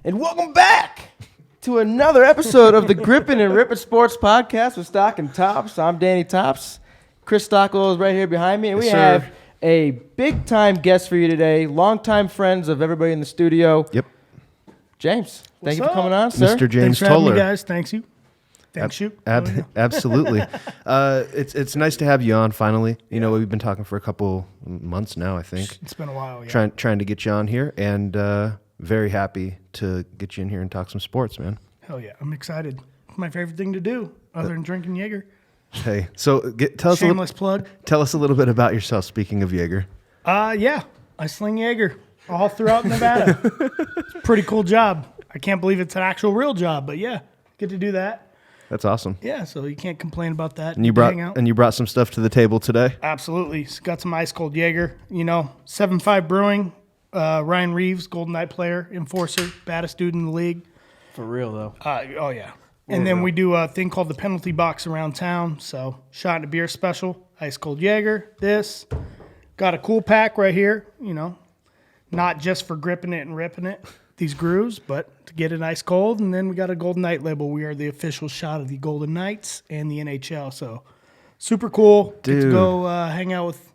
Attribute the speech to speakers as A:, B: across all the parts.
A: And welcome back to another episode of the Grippin' and Rippin' Sports Podcast with Stock and Tops. I'm Danny Tops. Chris Stockwell is right here behind me. And we have a big-time guest for you today, longtime friends of everybody in the studio.
B: Yep.
A: James, thank you for coming on, sir.
B: Mr. James
C: Thanks for having
B: Toller.
C: me, guys. Thanks you. Thanks you.
B: Absolutely. It's nice to have you on finally. You know, we've been talking for a couple months now, I think.
C: It's been a while, yeah.
B: Trying to get you on here, and very happy to get you in here and talk some sports, man.
C: Hell yeah. I'm excited. It's my favorite thing to do other than drinking Jaeger.
B: Hey, so tell
C: Shameless plug.
B: Tell us a little bit about yourself, speaking of Jaeger.
C: Yeah. I sling Jaeger all throughout Nevada. It's a pretty cool job. I can't believe it's an actual real job, but yeah, get to do that.
B: That's awesome.
C: Yeah, so you can't complain about that.
B: And you brought some stuff to the table today?
C: Absolutely. Got some ice cold Jaeger. 7-5 Brewing. Ryan Reeves, Golden Knight player, enforcer, baddest dude in the league.
A: For real, though.
C: Oh, yeah. And then we do a thing called the penalty box around town. So, shot in a beer special, ice cold Jaeger, this. Got a cool pack right here, not just for gripping it and ripping it, these grooves, but to get it ice cold. And then we got a Golden Knight label. We are the official shot of the Golden Knights and the NHL. So, super cool.
B: Dude.
C: Get to go hang out with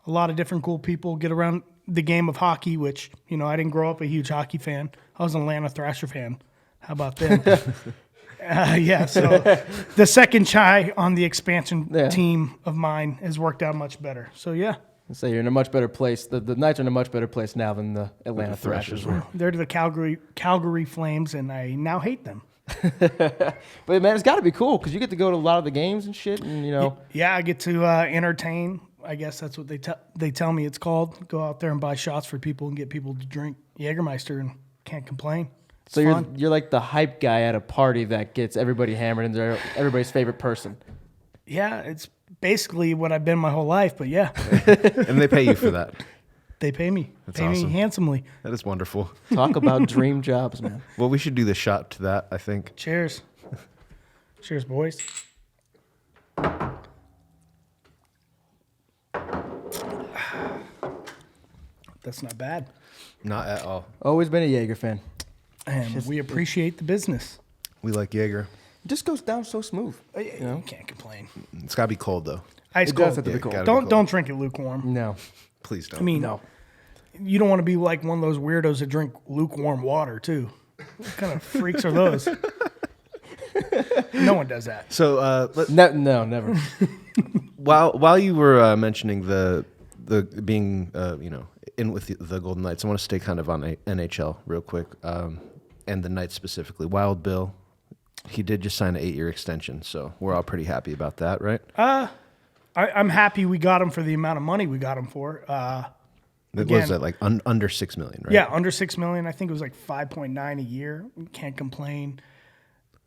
C: a lot of different cool people, get around the game of hockey, which, I didn't grow up a huge hockey fan. I was an Atlanta Thrasher fan. How about them? So the second chai on the expansion team of mine has worked out much better. So, yeah.
A: So you're in a much better place. The Knights are in a much better place now than the Atlanta Thrashers were.
C: They're the Calgary Flames, and I now hate them.
A: But, man, it's got to be cool because you get to go to a lot of the games and shit. And,
C: Yeah, I get to entertain. I guess that's what they tell me it's called. Go out there and buy shots for people and get people to drink Jägermeister and can't complain. It's
A: so
C: fun.
A: you're like the hype guy at a party that gets everybody hammered and they're everybody's favorite person.
C: Yeah, it's basically what I've been my whole life, but yeah.
B: And they pay you for that.
C: They pay me.
B: That's
C: pay
B: awesome.
C: me handsomely.
B: That is wonderful.
A: Talk about dream jobs, man.
B: Well, we should do the shot to that, I think.
C: Cheers. Cheers, boys. That's not bad.
B: Not at all.
A: Always been a Jaeger fan.
C: And we appreciate the business.
B: We like Jaeger.
A: It just goes down so smooth.
C: You can't complain.
B: It's got to be cold, though.
C: Ice
A: It
C: cold.
A: does have to be cold.
C: Don't drink it lukewarm.
A: No.
B: Please don't.
C: I mean,
A: No.
C: you don't want to be like one of those weirdos that drink lukewarm water, too. What kind of freaks are those? No one does that.
B: So,
A: No, never.
B: while you were mentioning the being in with the Golden Knights, I want to stay kind of on NHL real quick, and the Knights specifically. Wild Bill, he did just sign an 8-year extension, so we're all pretty happy about that, right?
C: I'm happy we got him for the amount of money we got him for.
B: Was that like under $6 million, right?
C: Yeah, under $6 million. I think it was like 5.9 a year. Can't complain.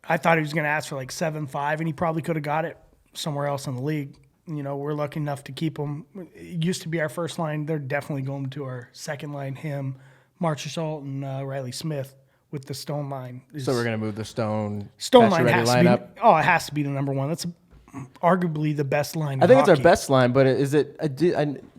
C: I thought he was going to ask for like 7.5, and he probably could have got it somewhere else in the league. We're lucky enough to keep him. It used to be our first line. They're definitely going to our second line, him, Marchessault, and Riley Smith with the Stone line.
A: So we're going to move the Stone
C: line has to be. Oh, it has to be the number one. That's arguably the best line.
A: I think it's
C: hockey.
A: our best line, but is it?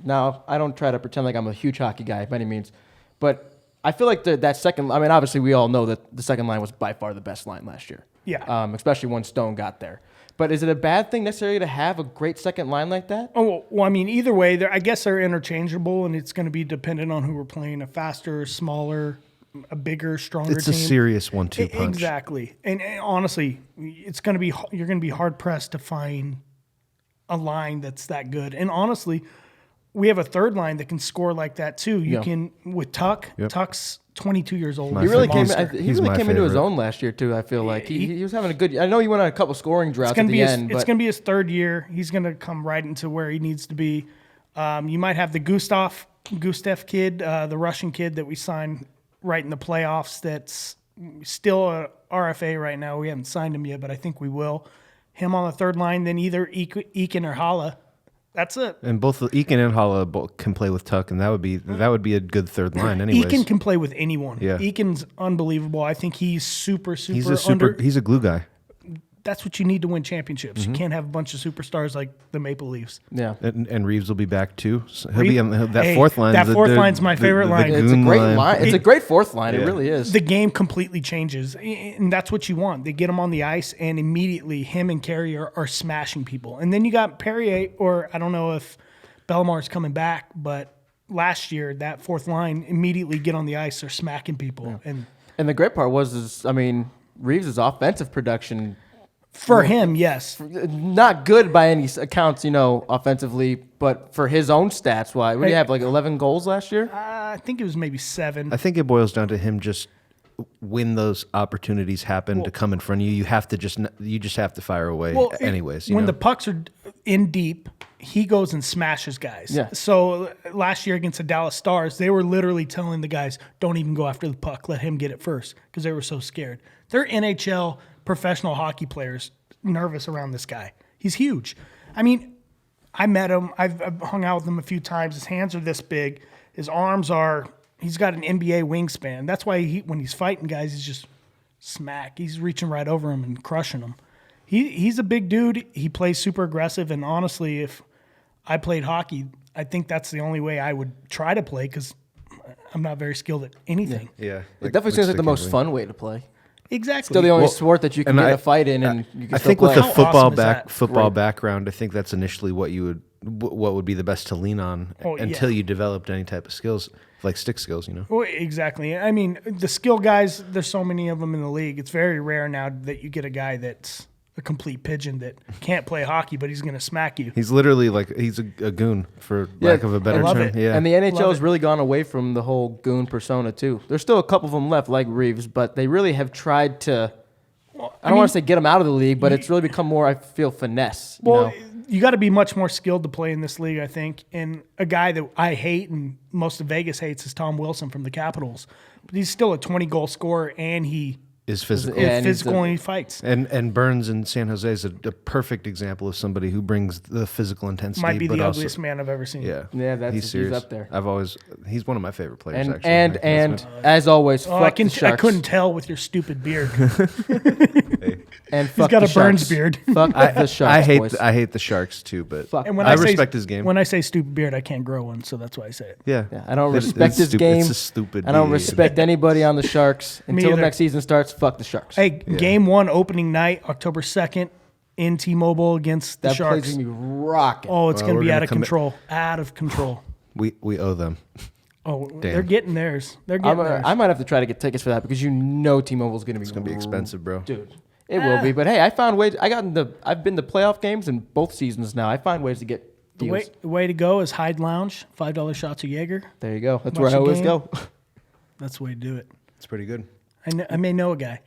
A: Now, I don't try to pretend like I'm a huge hockey guy by any means, but I feel like that second. I mean, obviously, we all know that the second line was by far the best line last year.
C: Yeah.
A: Especially when Stone got there. But is it a bad thing necessarily to have a great second line like that?
C: Oh, well, I mean, either way, I guess they're interchangeable, and it's going to be dependent on who we're playing. A faster, smaller, a bigger, stronger
B: It's
C: team.
B: a serious 1-2 punch.
C: Exactly. And honestly, you're going to be hard-pressed to find a line that's that good. And honestly, we have a third line that can score like that too. You can with Tuck.
B: Yep.
C: Tuck's 22 years old.
A: He really came.
C: Monster.
A: He really came into his
B: favorite.
A: own last year too. I feel like he was having a good. I know he went on a couple scoring droughts at the end.
C: It's going to be his third year. He's going to come right into where he needs to be. You might have the Gustav kid, the Russian kid that we signed right in the playoffs. That's still a RFA right now. We haven't signed him yet, but I think we will. Him on the third line, then either Eakin or Hala. That's it.
B: And both Eakin and Hala can play with Tuck, and that would be a good third line. Anyways,
C: Eakin can play with anyone.
B: Yeah.
C: Eakin's unbelievable. I think he's super.
B: He's a glue guy.
C: that's what you need to win championships. You can't have a bunch of superstars like the Maple Leafs.
A: Yeah.
B: And Reeves will be back too. So he'll
C: Reeves-
B: be on that
C: Hey,
B: fourth line.
C: that fourth line's my favorite line.
A: It's a
B: goon
A: great line. It's a great fourth line. It
B: Yeah.
A: really is.
C: The game completely changes, and that's what you want. They get him on the ice, and immediately him and Carey are smashing people. And then you got Perrier, or I don't know if Bellemar's coming back, but last year that fourth line immediately get on the ice, they're smacking people. And
A: And the great part was, Reeves' offensive production,
C: for him, yes.
A: not good by any accounts, offensively, but for his own stats, what do you have, like 11 goals last year?
C: I think it was maybe 7.
B: I think it boils down to him just when those opportunities happen to come in front of you, you just have to fire away anyways.
C: When the pucks are in deep, he goes and smashes guys.
A: Yeah.
C: So last year against the Dallas Stars, they were literally telling the guys, don't even go after the puck. Let him get it first because they were so scared. They're NHL professional hockey players nervous around this guy. He's huge. I mean, I met him. I've hung out with him a few times. His hands are this big. His arms are – he's got an NBA wingspan. That's why when he's fighting guys, he's just smack. He's reaching right over him and crushing them. He's a big dude. He plays super aggressive. And honestly, if I played hockey, I think that's the only way I would try to play because I'm not very skilled at anything.
B: yeah,
A: It definitely seems like the most fun way to play.
C: Exactly.
A: Still the only sport that you can get a fight in, and you can
B: I
A: still
B: think
A: play.
B: with the
C: How awesome is
B: football
C: that?
B: background, I think that's initially what would be the best to lean on until you developed any type of skills, like stick skills,
C: Well, exactly. I mean, the skill guys, there's so many of them in the league. It's very rare now that you get a guy that's a complete pigeon that can't play hockey, but he's going to smack you.
B: He's literally he's a goon, for lack of a better
C: I love
B: term.
C: it.
B: Yeah.
A: And the NHL
C: Love
A: has
C: it.
A: really gone away from the whole goon persona too. There's still a couple of them left, like Reeves, but they really have tried to. I don't want to say get them out of the league, but it's really become more, I feel, finesse.
C: Well, you got to be much more skilled to play in this league, I think. And a guy that I hate and most of Vegas hates is Tom Wilson from the Capitals. But he's still a 20-goal scorer, and he
B: is physical.
A: Yeah,
C: is
A: and he's
C: physical and he fights.
B: And Burns in San Jose is a perfect example of somebody who brings the physical intensity.
C: Might be
B: but
C: the
B: also,
C: ugliest man I've ever seen.
B: Yeah,
A: he's
B: serious.
A: up there.
B: He's one of my favorite players.
A: And
B: actually.
A: and as always,
C: Oh,
A: fuck the
C: I
A: Sharks.
C: couldn't tell with your stupid beard.
A: And fuck
C: got
A: the
C: a Burns
A: Sharks.
C: beard.
A: Fuck the Sharks, boys.
B: I hate the Sharks too, but
A: Fuck.
C: And when
B: I
C: say,
B: respect his game.
C: When I say stupid beard, I can't grow one, so that's why I say it.
B: Yeah,
A: I don't
B: It's
A: respect his
B: stupid.
A: game.
B: It's a stupid.
A: I don't
B: beard.
A: respect anybody on the Sharks until the
C: either.
A: next season starts. Fuck the Sharks.
C: Hey, Game 1 opening night, October 2nd, in T-Mobile against the
A: that
C: Sharks.
A: play's gonna be rocking.
C: Oh, it's going to
B: we're
C: be
B: gonna
C: out of
B: commit-
C: control. Out of control.
B: We owe them.
C: Oh,
B: Damn.
C: they're getting theirs. They're getting theirs.
A: I might have to try to get tickets for that because T-Mobile's gonna be.
B: It's gonna be expensive, bro.
A: Dude. It will be, but hey, I found ways. I've been to playoff games in both seasons now. I find ways to get deals.
C: The way to go is Hyde Lounge, $5 shots of Jaeger.
A: There you go. That's
C: Watch
A: where I
C: the
A: always
C: game.
A: go.
C: That's the way to do it.
B: It's pretty good.
C: I may know a guy.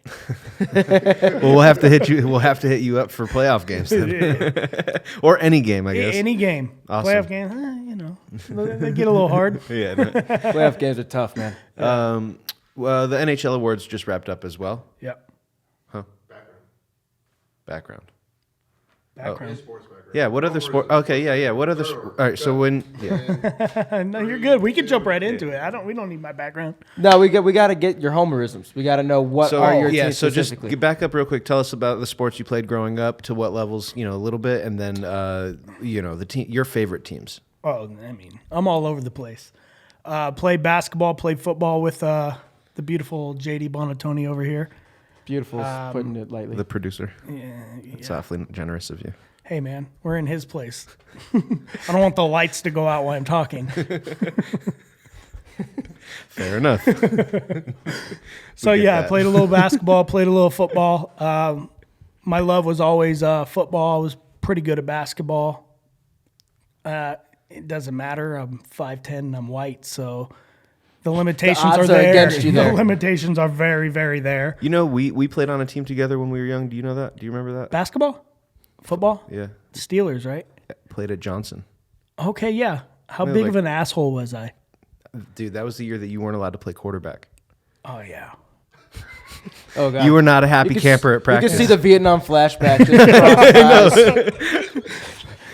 B: Well, we'll have to hit you. We'll have to hit you up for playoff games then, or any game, I guess.
C: Any game.
B: Awesome.
C: Playoff game, they get a little hard.
B: Yeah.
A: Playoff games are tough, man.
B: Well, the NHL awards just wrapped up as well.
C: Yep.
B: Background.
C: Background.
B: Yeah. What other sport? Okay. Yeah. What other? All right. So when? Yeah.
C: No, you're good. We can jump right into it. We don't need my background.
A: No, we got to get your homerisms. We got to know what
B: So
A: are your
B: yeah.
A: teams
B: So just
A: specifically.
B: get back up real quick. Tell us about the sports you played growing up, to what levels, a little bit, and then the team, your favorite teams.
C: Oh, I mean, I'm all over the place. Played basketball, played football with the beautiful JD Bonatoni over here.
A: Beautiful, putting it lightly.
B: The producer. It's awfully generous of you.
C: Hey, man, we're in his place. I don't want the lights to go out while I'm talking.
B: Fair enough.
C: So,
B: get
C: yeah, I
B: that.
C: played a little basketball, played a little football. My love was always football. I was pretty good at basketball. It doesn't matter. I'm 5'10", and I'm white, so the limitations
A: odds
C: are
A: are
C: there.
A: against you there.
C: The limitations are very, very there.
B: We played on a team together when we were young. Do you know that? Do you remember that?
C: Basketball? Football?
B: Yeah.
C: Steelers, right?
B: Played at Johnson.
C: Okay, yeah. How
B: Yeah,
C: big
B: like-
C: of an asshole was I?
B: Dude, that was the year that you weren't allowed to play quarterback.
C: Oh, yeah.
A: oh god,
B: You were not a happy
A: You could
B: camper at
A: You
B: practice.
A: can see the Vietnam flashback. Just across the eyes.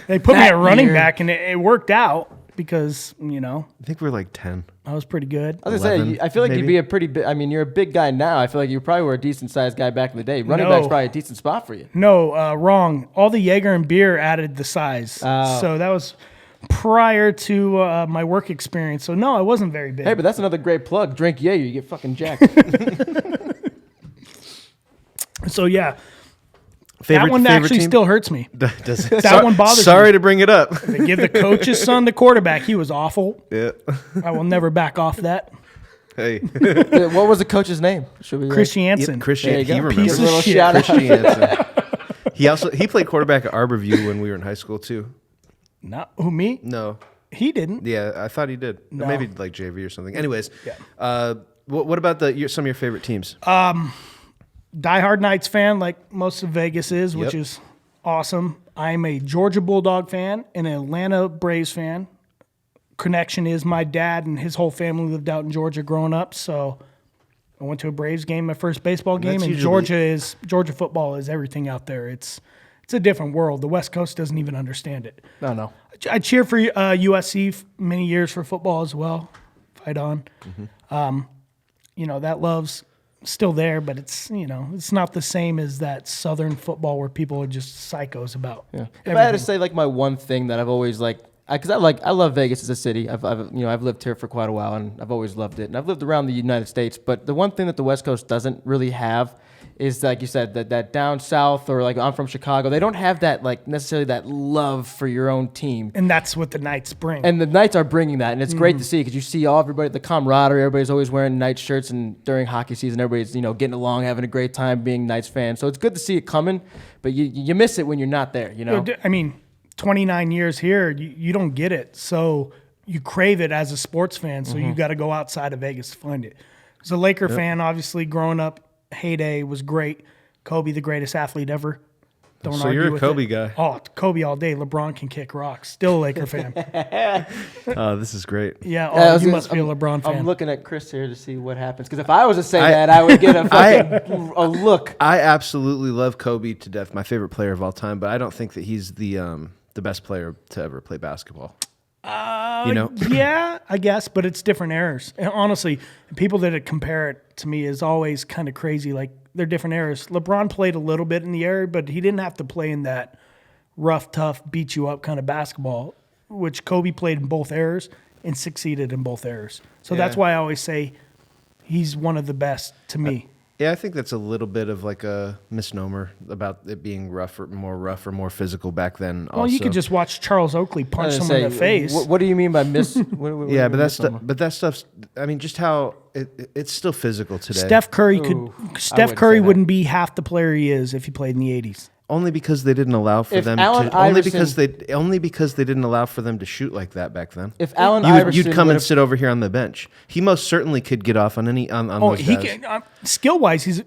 C: They put me
A: That
C: at running
A: year.
C: back, and it worked out. because,
B: I think we're like 10.
C: I was pretty good.
A: I was going to
B: 11,
A: say, I feel like you'd
B: maybe?
A: be a pretty big, I mean, you're a big guy now. I feel like you probably were a decent-sized guy back in the day. Running back's probably a decent spot for you.
C: No, wrong. All the Jaeger and beer added the size.
A: Oh.
C: So that was prior to my work experience. So, no, I wasn't very big.
A: Hey, but that's another great plug. Drink Jaeger, you get fucking jacked.
C: So, yeah.
B: Favorite,
C: that one
B: favorite
C: actually
B: team?
C: still hurts me.
B: Does
C: That one bothers me.
B: Sorry to bring it up.
C: They give the coach's son the quarterback. He was awful.
B: Yeah.
C: I will never back off that.
B: Hey.
A: What was the coach's name? Should we
C: Christian
B: Yep,
C: Jansen.
B: Christian.
A: There you
B: He
A: go.
B: remembers.
C: Piece of
A: Little
C: shit.
A: shout out.
B: Christian Jansen. He played quarterback at Arborview when we were in high school too.
C: Not who, me?
B: No.
C: He didn't.
B: Yeah, I thought he did.
C: No.
B: Or maybe like JV or something. Anyways,
C: Yeah.
B: what about some of your favorite teams?
C: Diehard Knights fan, like most of Vegas is, which
B: Yep.
C: is awesome. I'm a Georgia Bulldog fan and an Atlanta Braves fan. Connection is my dad and his whole family lived out in Georgia growing up, so I went to a Braves game, my first baseball game,
B: That's
C: and
B: usually-
C: Georgia football is everything out there. It's a different world. The West Coast doesn't even understand it.
A: No.
C: I cheer for USC many years for football as well. Fight on. That love's still there, but it's not the same as that Southern football where people are just psychos about.
A: Yeah. If I had to say like my one thing that I've always because I love Vegas as a city. I've lived here for quite a while and I've always loved it. And I've lived around the United States, but the one thing that the West Coast doesn't really have is, like you said, that down south, or like I'm from Chicago, they don't have that necessarily that love for your own team.
C: And that's what the Knights bring.
A: And the Knights are bringing that, and it's great to see because you see everybody, the camaraderie. Everybody's always wearing Knights shirts, and during hockey season, everybody's getting along, having a great time, being Knights fans. So it's good to see it coming, but you miss it when you're not there.
C: I mean, 29 years here, you don't get it. So you crave it as a sports fan. So you got to go outside of Vegas to find it. As a Laker fan, obviously growing up, heyday was great. Kobe, the greatest athlete ever. Don't
B: So
C: argue
B: you're a
C: with
B: Kobe
C: it.
B: guy.
C: Oh, Kobe all day. LeBron can kick rocks. Still a Laker fan.
B: Oh, this is great.
C: Yeah, you must be a LeBron fan.
A: I'm looking at Chris here to see what happens, because if I was to say that, I would get a look.
B: I absolutely love Kobe to death. My favorite player of all time, but I don't think that he's the best player to ever play basketball.
C: Yeah, I guess, but it's different eras. And honestly, people that compare it to me is always kind of crazy. Like, they're different eras. LeBron played a little bit in the era, but he didn't have to play in that rough, tough, beat you up kind of basketball, which Kobe played in both eras and succeeded in both eras. So that's why I always say he's one of the best to me.
B: Yeah, I think that's a little bit of like a misnomer about it being rough or more physical back then.
C: Well, you could just watch Charles Oakley punch someone in the face.
A: What do you mean by miss?
B: yeah, but that stuff's. I mean, just how it's still physical today.
C: Steph Curry
A: wouldn't say that.
C: wouldn't be half the player he is if he played in the 80s.
B: Only because they didn't allow for
A: If
B: them
A: Allen
B: to. Only
A: Iverson-
B: because they didn't allow for them to shoot like that back then.
A: If Allen Iverson
B: you'd come and
A: would've-
B: sit over here on the bench. He most certainly could get off on any on those
C: He
B: guys.
C: can skill wise, he's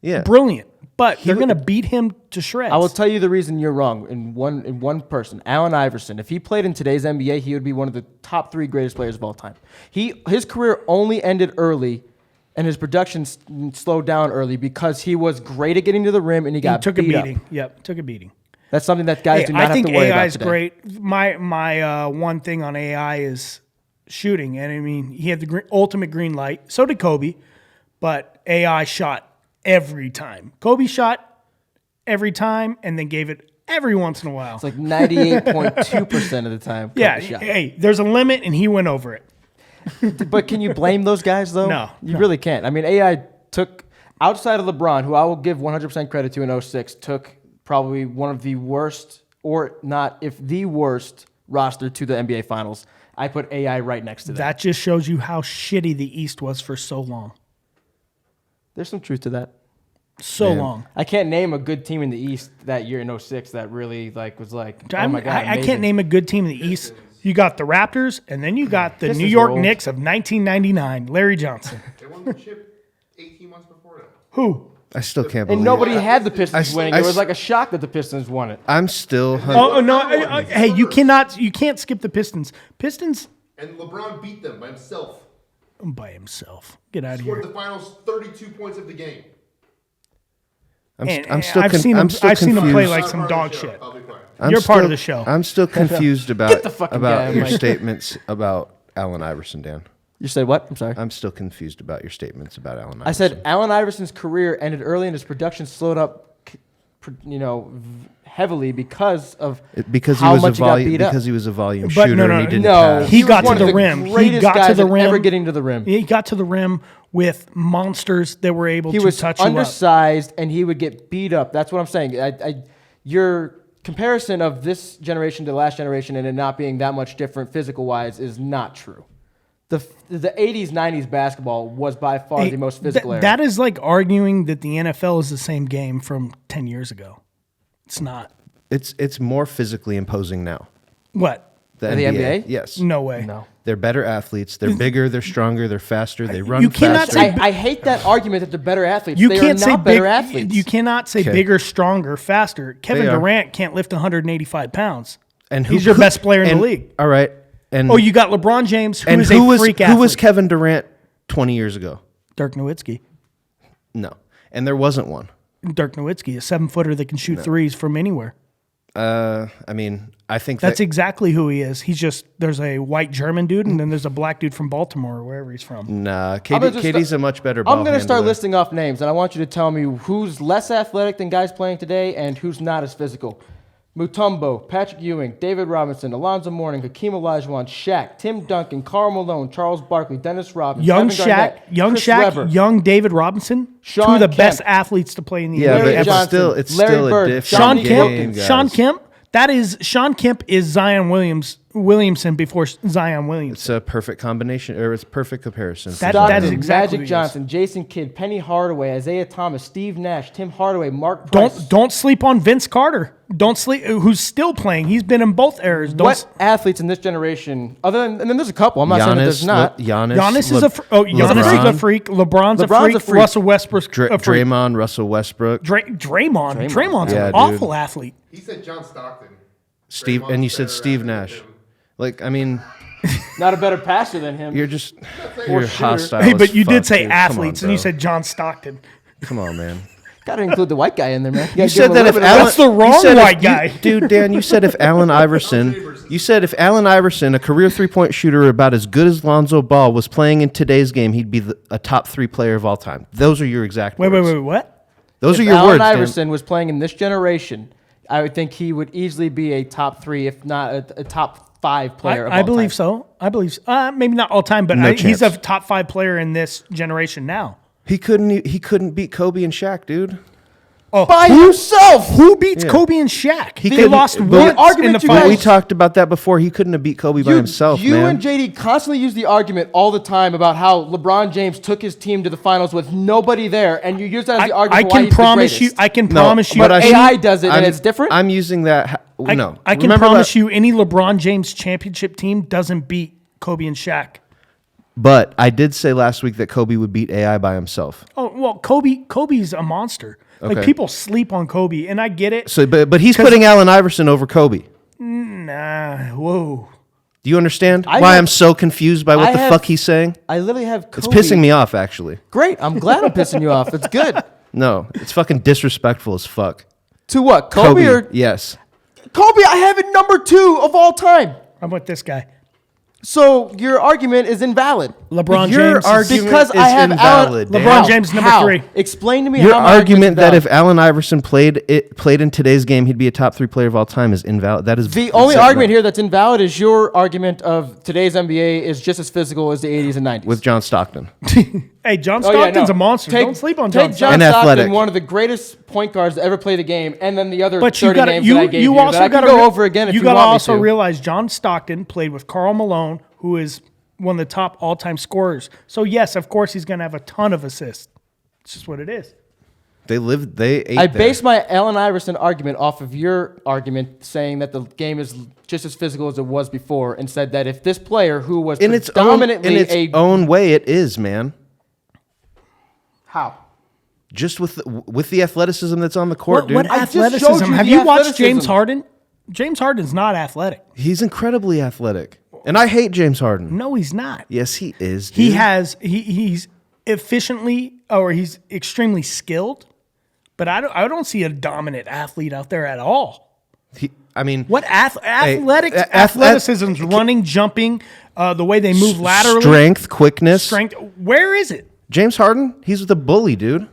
B: Yeah,
C: brilliant, but they're going to beat him to shreds.
A: I will tell you the reason you're wrong in one person. Allen Iverson. If he played in today's NBA, he would be one of the top 3 greatest players of all time. His career only ended early, and his production slowed down early because he was great at getting to the rim and he got
C: took a
A: beat up.
C: beating. Yep, took a beating.
A: That's something that guys do not
C: I think
A: have to worry
C: AI
A: about
C: is
A: today.
C: great. My one thing on AI is shooting, and I mean he had the ultimate green light. So did Kobe, but AI shot every time. Kobe shot every time, and then gave it every once in a while.
A: It's like 98.2% of the time. Kobe
C: yeah,
A: shot.
C: hey, there's a limit, and he went over it.
A: But can you blame those guys, though?
C: No,
A: You really can't. I mean, AI took, outside of LeBron, who I will give 100% credit to in 06, took probably one of the worst, or not, if the worst, roster to the NBA Finals. I put AI right next to that.
C: That just shows you how shitty the East was for so long.
A: There's some truth to that.
C: So long.
A: I can't name a good team in the East that year in 06 that really was like, oh my God,
C: I
A: amazing.
C: can't name a good team in the East. You got the Raptors, and then you got the
A: Pistons
C: New York
A: were old.
C: Knicks of 1999, Larry Johnson.
D: They won the chip 18 months before that.
C: Who?
B: I still can't believe.
A: And nobody had the Pistons
B: I-
A: winning.
B: I-
A: It was like a shock that the Pistons won it.
B: I'm still.
C: Oh no! Hey, you can't skip the Pistons. Pistons
D: And LeBron beat them by himself.
C: by himself. Get out of
D: Scored
C: here.
D: the finals 32 points of the game.
B: I'm still
C: I've seen him.
B: still
C: I've seen him play
B: confused.
C: like
D: Not
C: some
D: part of
C: dog
D: the show.
C: shit.
D: I'll be quiet.
C: You're part of the show.
B: I'm still confused about
A: the fucking guy on
B: your
A: mic.
B: statements about Allen Iverson, Dan.
A: You said what? I'm sorry.
B: I'm still confused about your statements about Allen Iverson.
A: I said Allen Iverson's career ended early and his production slowed up, heavily because of
B: because
A: how
B: he was
A: much
B: a volume
A: he got beat
B: because
A: up.
B: he was a volume
C: But
B: shooter
C: no,
B: and he didn't
A: No,
B: pass.
C: He
A: was
C: got
A: one
C: to
A: of
C: the rim. He
A: Greatest
C: got to
A: guys
C: the
A: at
C: rim.
A: ever getting to the rim.
C: He got to the rim with monsters that were able
A: He
C: to
A: was
C: touch you up.
A: undersized and he would get beat up. That's what I'm saying. Your comparison of this generation to the last generation and it not being that much different physical wise is not true. The 80s, 90s basketball was by far
C: Hey,
A: the most physical era.
C: that is like arguing that the NFL is the same game from 10 years ago. It's not.
B: It's more physically imposing now.
C: What?
B: The
A: The NBA?
B: Yes.
C: No way.
A: No.
B: They're better athletes. They're bigger. They're stronger. They're faster. They run
C: You cannot
B: faster.
C: say-
A: I hate that argument that they're better athletes.
C: You
A: they
C: can't
A: are
C: say
A: not better
C: big,
A: athletes.
C: You cannot say
B: Okay.
C: bigger, stronger, faster. Kevin
B: They are.
C: Durant can't lift 185 pounds.
B: and
C: He's your best player in the league.
B: All right. And
C: Oh, you got LeBron James, who
B: and
C: is
B: who
C: a
B: was
C: freak
B: who
C: athlete.
B: was Kevin Durant 20 years ago?
C: Dirk Nowitzki.
B: No, and there wasn't one.
C: Dirk Nowitzki, a 7-footer that can shoot threes from anywhere.
B: I mean, I think
C: That's
B: that
C: exactly who he is. He's just, there's a white German dude, and then there's a black dude from Baltimore or wherever he's from.
B: nah,
A: I'm gonna just
B: KD's a much better ball
A: I'm going to start
B: handler.
A: listing off names, and I want you to tell me who's less athletic than guys playing today and who's not as physical. Mutombo, Patrick Ewing, David Robinson, Alonzo Mourning, Hakeem Olajuwon, Shaq, Tim Duncan, Karl Malone, Charles Barkley, Dennis Rodman,
C: Young
A: Kevin Garnett, Chris Webber,
C: young David Robinson, two
A: Sean
C: of the
A: Kemp.
C: best athletes to play in the
B: Yeah,
C: NBA
B: but
A: Larry
B: it's
C: ever.
A: Johnson,
B: still it's
A: Larry
B: still
A: Bird,
B: a different
C: Sean
A: Dominique
C: Kemp.
B: game, guys.
C: Sean Kemp is Zion Williamson before Zion Williamson.
B: It's a perfect combination, or it's a perfect comparison.
C: That
A: Stockton,
C: is exactly
A: Magic
C: who he is.
A: Johnson, Jason Kidd, Penny Hardaway, Isaiah Thomas, Steve Nash, Tim Hardaway, Mark Price.
C: Don't sleep on Vince Carter. Don't sleep. Who's still playing? He's been in both eras.
A: What athletes in this generation, other than, and then there's a couple, I'm not saying that there's not.
C: Giannis is a freak. LeBron's a
A: LeBron's a
C: freak.
A: freak.
C: Russell Westbrook's a freak.
B: Draymond, Russell Westbrook,
C: Draymond's
B: Yeah,
C: an
B: dude.
C: awful athlete.
D: He said John Stockton.
B: Steve,
D: Draymond's
B: and you said
D: better
B: Steve
D: athlete
B: Nash.
D: than him.
B: Like, I mean,
A: Not a better passer than him.
B: you're just
A: Or
B: you're
A: shooter.
B: hostile.
C: Hey,
B: as
C: but you
B: fuck,
C: did say
B: dude. Come on,
C: athletes, and you
B: bro.
C: said John Stockton.
B: Come on, man.
A: Got to include the white guy in there, man.
B: You said that if
A: Allen,
B: Allen,
C: That's the wrong
B: you said if
C: white
B: you-
C: guy.
B: dude, Dan. You said if Allen Iverson, a career 3-point shooter about as good as Lonzo Ball, was playing in today's game, he'd be a top 3 player of all time. Those are your exact
C: Wait,
B: words.
C: what?
B: Those are
A: if
B: your
A: Allen
B: words, Dan.
A: Iverson was playing in this generation, I would think he would easily be a top 3, if not a top 5 player. of
C: I
A: all
C: believe
A: time.
C: so. I believe so. Maybe not all time, but
B: No
C: he's a
B: chance.
C: top 5 player in this generation now.
B: He couldn't beat Kobe and Shaq, dude.
A: By himself.
C: Who beats
B: Yeah.
C: Kobe and Shaq? They
B: couldn't-
C: lost
B: but
C: once
A: argument
C: in the
A: you
B: But
A: guys-
B: we
C: finals.
B: talked about that before. He couldn't have beat Kobe by himself,
A: you
B: man.
A: and JD constantly use the argument all the time about how LeBron James took his team to the finals with nobody there, and you use that as the argument.
C: I
A: why
C: can
A: he's
C: promise
A: the
C: you.
A: greatest.
C: I can
B: No,
C: promise you.
B: but I-
A: AI does it, and
B: I'm-
A: it's different.
B: I'm using that. No,
C: I can
B: Remember
C: promise
B: that-
C: you, any LeBron James championship team doesn't beat Kobe and Shaq.
B: But I did say last week that Kobe would beat AI by himself.
C: Oh well, Kobe's a monster. Like
B: Okay.
C: people sleep on Kobe, and I get it.
B: So, but he's putting Allen Iverson over Kobe.
C: Nah, whoa.
B: Do you understand
A: I
B: why
A: have-
B: I'm so confused by what
A: I
B: the
A: have-
B: fuck he's saying?
A: I literally have.
B: It's
A: Kobe.
B: pissing me off, actually.
A: Great. I'm glad I'm pissing you off. It's good.
B: No, it's fucking disrespectful as fuck.
A: To what? Kobe or
B: yes.
A: Kobe? I have it number 2 of all time.
C: How about this guy?
A: So your argument is invalid.
C: LeBron
B: Your
C: James.
B: argument
A: Because
B: is
A: I have
B: invalid,
A: Allen,
B: Dan.
C: LeBron
A: How?
C: James number
A: How?
C: 3.
A: Explain to me
B: Your
A: how my
B: argument that
A: argument's
B: if Allen Iverson played in today's game, he'd be a top 3 player of all time is invalid. That is
A: the only argument here that's invalid is your argument of today's NBA is just as physical as the 80s and 90s.
B: with John Stockton.
C: Hey, John
A: Oh, yeah,
C: Stockton's
A: no.
C: a monster.
A: Take-
C: Don't sleep on
A: take
C: John Stockton.
B: And
A: Stockton,
B: athletic.
A: one of the greatest point guards to ever play the game, and then the other
C: But
A: 30
C: you got
A: names that I gave you,
C: also
A: that I
C: got
A: can go over again if you
C: gotta
A: want
C: also
A: me to.
C: realize John Stockton played with Karl Malone, who is one of the top all-time scorers. So yes, of course he's going to have a ton of assists. It's just what it is.
B: They ate
A: I
B: there.
A: based my Allen Iverson argument off of your argument saying that the game is just as physical as it was before, and said that if this player who was
B: in its
A: predominantly
B: own way, it is, man.
A: How?
B: Just with the athleticism that's on the court, dude.
C: What
A: I just showed
C: athleticism?
A: you
C: Have
A: the
C: you watched
A: athleticism.
C: James Harden? James Harden's not athletic.
B: He's incredibly athletic, and I hate James Harden.
C: No, he's not.
B: Yes, he is. Dude.
C: He's efficiently, or he's extremely skilled, but I don't see a dominant athlete out there at all.
B: What
C: athleticism's running, jumping, the way they move laterally,
B: strength, quickness,
C: Where is it?
B: James Harden, he's the bully, dude.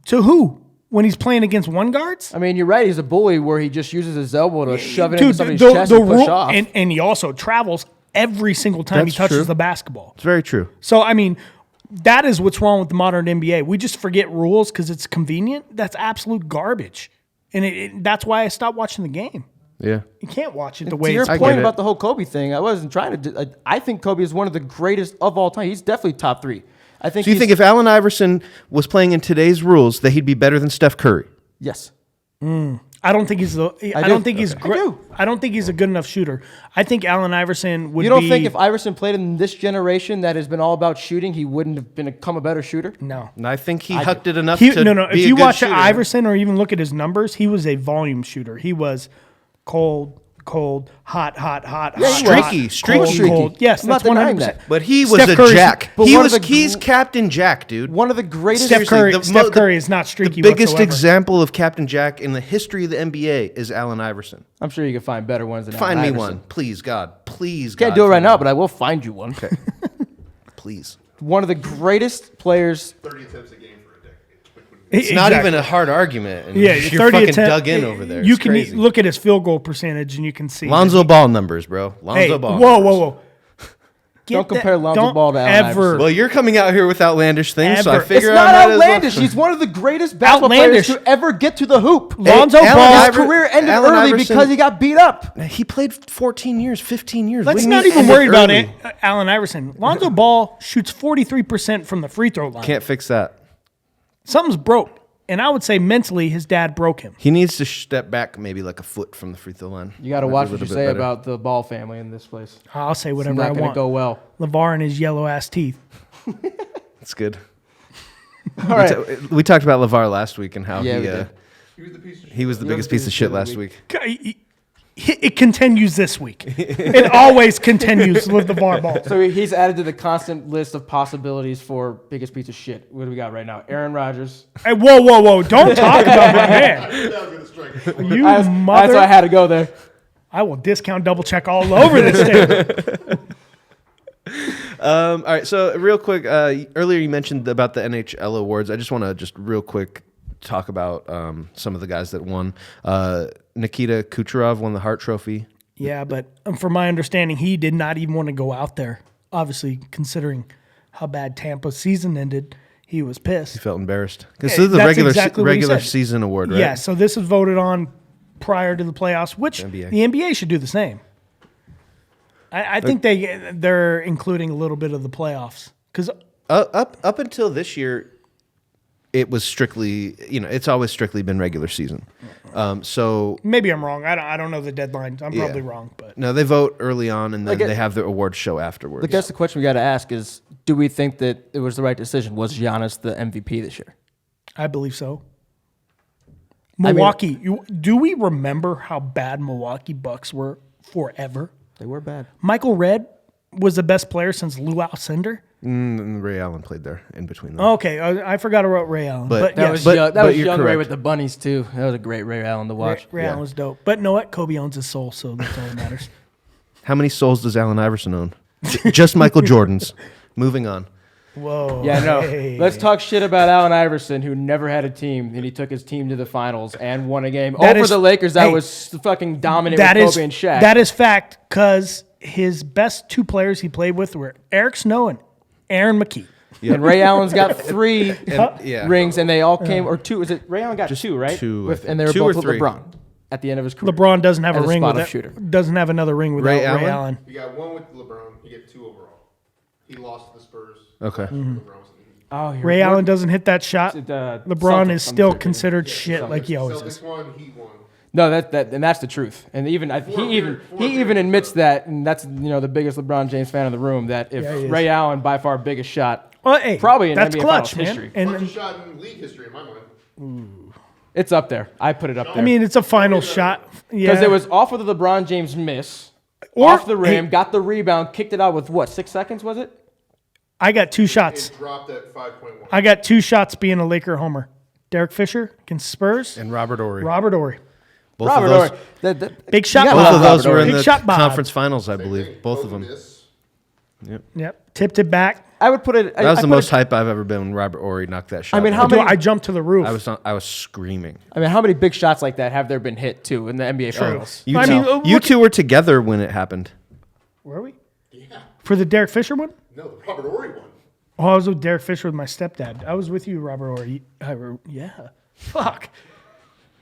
C: To who? When he's playing against one guards?
A: I mean, you're right. He's a bully where he just uses his elbow to shove it into somebody's chest and push off.
C: And he also travels every single time he touches the basketball.
B: It's very true.
C: So, I mean, that is what's wrong with the modern NBA. We just forget rules because it's convenient. That's absolute garbage. And that's why I stopped watching the game.
B: Yeah.
C: You can't watch it the
A: To
C: way
A: your
C: it's
A: point about the whole Kobe thing, I wasn't trying to. I think Kobe is one of the greatest of all time. He's definitely top 3. I think.
B: So you think if Allen Iverson was playing in today's rules, that he'd be better than Steph Curry?
A: Yes.
C: I don't think he's I don't think he's great. I don't think he's a good enough shooter. I think Allen Iverson would.
A: You don't think if Iverson played in this generation that has been all about shooting, he wouldn't have become a better shooter?
C: No.
B: And I think he hucked it enough to
C: No.
B: be
C: If you watch
B: shooter.
C: Iverson or even look at his numbers, he was a volume shooter. He was cold, hot,
B: Streaky.
C: cold. Yes,
A: I'm
C: that's
A: not denying
C: 100%.
A: that.
B: But he was
C: Steph
B: a
C: Curry's-
B: jack.
A: but
B: He's Captain Jack, dude.
A: One of the greatest.
C: Steph Curry
B: the
C: is not streaky.
B: The biggest
C: whatsoever.
B: example of Captain Jack in the history of the NBA is Allen Iverson.
A: I'm sure you can find better ones than
B: Find
A: Allen
B: me
A: Iverson.
B: one, please, God. Please,
A: Can't
B: God,
A: do it right
B: find
A: now,
B: me
A: but I will find you one.
B: Okay. Please.
A: One of the greatest players.
D: 30 attempts a game for a decade.
B: It's not even a hard argument. And
C: Yeah,
B: you're
C: 30
B: fucking
C: attempt-
B: dug in over there.
C: You
B: It's
C: can
B: crazy.
C: look at his field goal percentage and you can see.
B: Lonzo Ball numbers, bro. Lonzo
C: Hey,
B: Ball.
C: whoa,
B: numbers.
C: whoa.
A: Don't compare Lonzo
C: don't
A: Ball to Allen
C: ever.
A: Iverson.
B: Well, you're coming out here with outlandish things, so I
C: Ever.
B: figure
A: It's not
B: I might as well-
A: outlandish. He's one of the greatest basketball
C: Outlandish.
A: players to ever get to the hoop.
C: Lonzo
B: Allen
C: Ball.
A: His
B: Iver-
A: career ended
B: Allen
A: early
B: Iverson-
A: because he got beat up.
B: He played 14 years, 15 years.
C: Let's
B: What do you
C: not
B: mean
C: even
B: ended
C: worry about
B: early?
C: it. Allen Iverson. Lonzo Ball shoots 43% from the free throw line.
B: Can't fix that.
C: Something's broke. And I would say mentally, his dad broke him.
B: He needs to step back maybe like a foot from the free throw line.
A: You got to
B: Might be
A: watch
B: a
A: what you
B: little
A: say
B: bit better.
A: about the Ball family in this place.
C: I'll say
A: It's
C: whatever
A: not
C: I
A: going to
C: want.
A: go well.
C: LeVar and his yellow ass teeth.
B: It's good.
A: All right.
B: We talked about LeVar last week and how
A: Yeah, we did.
D: He was the piece of shit.
B: he was the biggest piece of shit last week.
C: It continues this week. It always continues with the VAR ball.
A: So he's added to the constant list of possibilities for biggest piece of shit. What do we got right now? Aaron Rodgers.
C: Hey, whoa. Don't talk about my man.
D: That was going to strike.
C: You
A: That's why I
C: mother.
A: had to go there.
C: I will discount double check all over this thing.
B: All right, so real quick, earlier you mentioned about the NHL awards. I just want to just real quick talk about some of the guys that won. Nikita Kucherov won the Hart Trophy.
C: Yeah, but from my understanding, he did not even want to go out there. Obviously, considering how bad Tampa's season ended, he was pissed.
B: He felt embarrassed because
C: Yeah,
B: this is the
C: that's
B: regular
C: exactly what he
B: regular
C: said.
B: season award, right?
C: Yeah, so this is voted on prior to the playoffs, which the NBA should do the same. I think they're including a little bit of the playoffs because
B: Up until this year, it was strictly, it's always strictly been regular season. So
C: maybe I'm wrong. I don't know the deadlines. I'm probably wrong, but
B: no, they vote early on and then
A: Like
B: they have the award show afterwards.
A: I guess the question we got to ask is, do we think that it was the right decision? Was Giannis the MVP this year?
C: I believe so. Milwaukee. Do we remember how bad Milwaukee Bucks were forever?
A: They were bad.
C: Michael Redd was the best player since Lou Alcindor.
B: And Ray Allen played there in between them.
C: Okay, I forgot about Ray Allen.
B: But-
C: But,
A: That
C: yes,
A: was
B: you're
A: young Ray
B: correct.
A: with the bunnies too. That was a great Ray Allen to watch.
C: Ray Allen was dope. But know what? Kobe owns his soul, so that's all that matters.
B: How many souls does Allen Iverson own? Just Michael Jordan's. Moving on.
C: Whoa.
A: Yeah, no.
C: Hey.
A: Let's talk shit about Allen Iverson, who never had a team, and he took his team to the finals and won a game
C: That
A: over
C: is-
A: the Lakers. That
C: hey,
A: was fucking dominant
C: That
A: with
C: is
A: Kobe and Shaq.
C: that is fact because his best two players he played with were Eric Snow and Aaron McKee.
A: And Ray Allen's got 3
B: Yeah.
A: rings, and they all came, or 2. Is it Ray Allen got 2, right?
B: two, I think.
A: And they were
B: 2 or
A: both with
B: 3.
A: LeBron at the end of his career.
C: LeBron doesn't have
A: As
C: a
A: a
C: ring with
A: spot-up
C: it.
A: shooter.
C: Doesn't have another ring without Ray
B: Allen?
C: Allen.
D: You got one with LeBron. You get 2 overall. He lost to the Spurs.
B: Okay.
D: LeBron was in the Heat.
A: Oh, you're
C: Ray Allen doesn't hit that shot.
A: LeBron
C: LeBron is still considered shit like he always is.
D: Celtics won. He won.
A: No, and that's the truth. And even he even admits that, and that's the biggest LeBron James fan in the room. That if
C: Yeah, he is.
A: Ray Allen by far biggest shot,
C: Well, hey,
A: probably in
C: that's
A: NBA
C: clutch,
A: Finals
C: man.
A: history.
D: Largest
C: And
D: shot in league history in my mind.
A: It's up there. I put it up there.
C: I mean, it's a final shot. Yeah,
A: because it was off of the LeBron James miss,
C: Or-
A: off the rim,
C: hey.
A: got the rebound, kicked it out with what 6 seconds was it?
C: I got 2 shots.
D: It dropped at 5.1.
C: I got 2 shots being a Laker homer. Derek Fisher against Spurs.
B: And Robert Ory.
C: Robert Ory.
B: Both
A: Robert
B: of those,
A: Ory.
C: Big shot.
A: got
B: both
A: Bob.
B: of those were in
C: Big
B: the
C: shot, Bob.
B: conference finals, I believe. Both of them.
C: Yep. Tipped it back.
A: I would put it.
B: That was the most hype I've ever been when Robert Ory knocked that shot.
A: I mean,
B: down.
A: how many?
C: I jumped to the roof.
B: I was screaming.
A: I mean, how many big shots like that have there been hit too in the NBA finals?
B: You,
C: I
B: two,
C: mean,
B: you two were together when it happened.
C: Were we?
D: Yeah.
C: For the Derek Fisher one?
D: No, the Robert Ory one.
C: Oh, I was with Derek Fisher with my stepdad. I was with you, Robert Ory. Yeah. Fuck.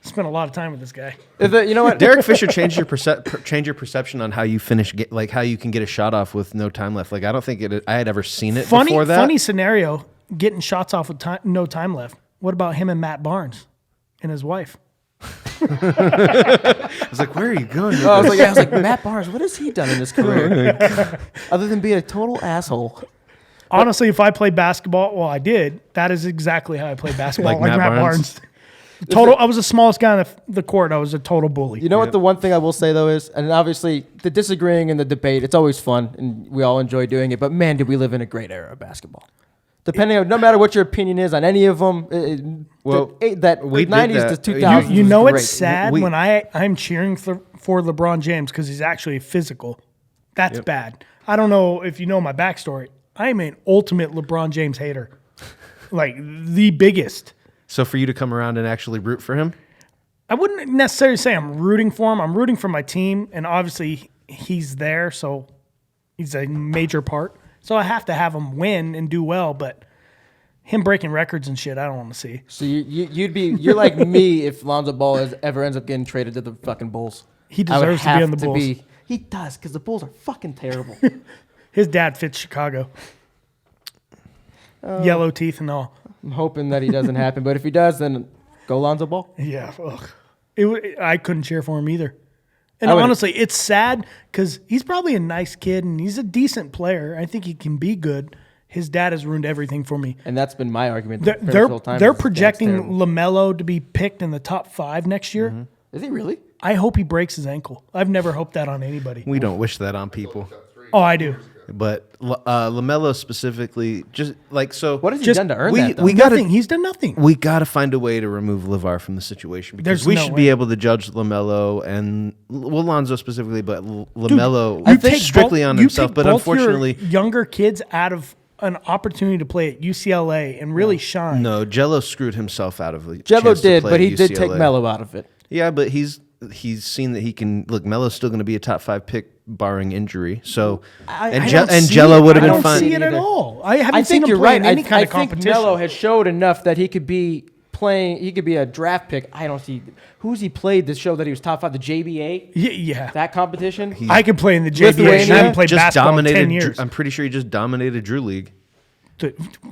C: Spent a lot of time with this guy.
A: You know what?
B: Derek Fisher changed your perception on how you finish, like how you can get a shot off with no time left. Like I don't think I had ever seen it before that.
C: Funny scenario, getting shots off with no time left. What about him and Matt Barnes and his wife?
B: I was like, where are you going? With
A: I
B: this?
A: was like, Matt Barnes, what has he done in his career other than be a total asshole?
C: Honestly, if I played basketball, well, I did. That is exactly how I played basketball,
B: Like
C: like
B: Matt
C: Matt
B: Barnes?
C: Barnes. I was the smallest guy on the court. I was a total bully.
A: You know what the one thing I will say though is, and obviously the disagreeing and the debate, it's always fun and we all enjoy doing it. But man, did we live in a great era of basketball? Depending on no matter what your opinion is on any of them,
B: we
A: the
B: did
A: 90s to
B: that.
A: 2000s.
C: You know
A: was
C: it's
A: great.
C: sad when I'm cheering for LeBron James because he's actually physical. That's bad. I don't know if you know my backstory. I am an ultimate LeBron James hater, like the biggest.
B: So for you to come around and actually root for him,
C: I wouldn't necessarily say I'm rooting for him. I'm rooting for my team, and obviously he's there, so he's a major part. So I have to have him win and do well, but him breaking records and shit, I don't want to see.
A: So you're like me if Lonzo Ball ever ends up getting traded to the fucking Bulls.
C: He
A: I would
C: deserves to be
A: have
C: on the Bulls.
A: He does because the Bulls are fucking terrible.
C: His dad fits Chicago. Yellow teeth and all.
A: I'm hoping that he doesn't happen, but if he does, then go Lonzo Ball.
C: Yeah, ugh. I couldn't cheer for him either. And
A: I would-
C: honestly, it's sad because he's probably a nice kid and he's a decent player. I think he can be good. His dad has ruined everything for me.
A: And that's been my argument.
C: They're projecting LaMelo to be picked in the top 5 next year.
A: Mm-hmm. Is he really?
C: I hope he breaks his ankle. I've never hoped that on anybody.
B: we don't wish that on people.
C: Oh, I do.
B: But LaMelo specifically, just like so.
A: What has he
C: Just-
A: done to earn
B: we-
A: that? Though?
B: we got-
C: Nothing. He's done nothing.
B: We got to find a way to remove LeVar from the situation because
C: There's
B: we
C: no
B: should
C: way.
B: be able to judge LaMelo and Lonzo specifically, but LaMelo
C: You take
B: strictly
C: both-
B: on
C: you
B: himself.
C: take
B: But
C: both your
B: unfortunately,
C: younger kids out of an opportunity to play at UCLA and really shine.
B: no, Jello screwed himself out of the
A: Jello
B: chance to
A: did,
B: play
A: but
B: at
A: he did take
B: UCLA.
A: Melo out of it.
B: Yeah, but he's seen that he can look. Melo's still going to be a top 5 pick, barring injury. So
C: I don't see
B: Jello
C: it.
B: would have
C: I
B: been
C: don't
B: fine.
C: see it at all. I haven't
A: I
C: seen
A: think
C: him
A: you're
C: play
A: right.
C: in any kind
A: I
C: of
A: think
C: competition.
A: Melo has showed enough that he could be playing. He could be a draft pick. I don't see who's he played to show that he was top 5. The JBA,
C: Yeah.
A: that competition.
C: I could play in the JBA.
A: Lithuania
C: I haven't played
B: Just
C: basketball in 10
B: dominated.
C: years.
B: I'm pretty sure he just dominated Drew League.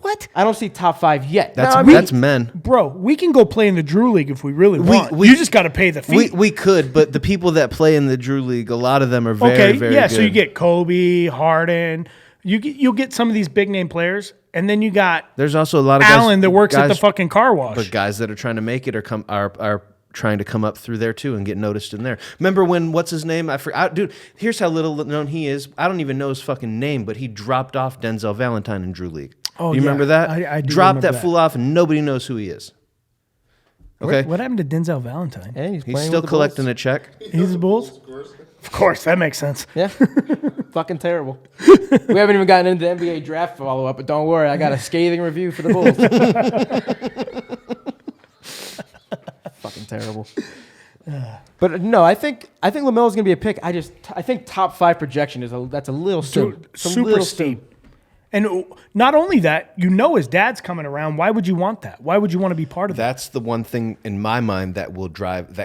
C: What?
A: I don't see top 5 yet.
B: That's
A: No, I mean,
B: that's men.
C: Bro, we can go play in the Drew League if we really want.
B: we-
C: You just got to pay the fee.
B: We could, but the people that play in the Drew League, a lot of them are very,
C: okay,
B: very
C: yeah.
B: good.
C: So you get Kobe, Harden. You'll get some of these big name players, and then you got
B: There's also a lot of
C: Allen
B: guys,
C: that works at the
B: guys-
C: fucking car wash.
B: But guys that are trying to make it are trying to come up through there too and get noticed in there. Remember when what's his name? I forgot. Dude, here's how little known he is. I don't even know his fucking name, but he dropped off Denzel Valentine in Drew League.
C: Oh,
B: you
C: yeah.
B: remember that?
C: I do
B: dropped
C: remember
B: that
C: that.
B: fool off, and nobody knows who he is. Okay,
C: What happened to Denzel Valentine?
A: and he's
B: he's
A: playing
B: still
A: with the
B: collecting
A: Bulls.
B: a check.
C: He's the Bulls? Of course, that makes sense.
A: Yeah, fucking terrible. We haven't even gotten into the NBA draft follow up, but don't worry, I got a scathing review for the Bulls. Fucking terrible. But no, I think LaMelo's gonna be a pick. I think top 5 projection that's a little soon. It's a
C: Super
A: little
C: steep.
A: soon.
C: And not only that, his dad's coming around. Why would you want that? Why would you want to be part of that?
B: That's the one thing in my mind that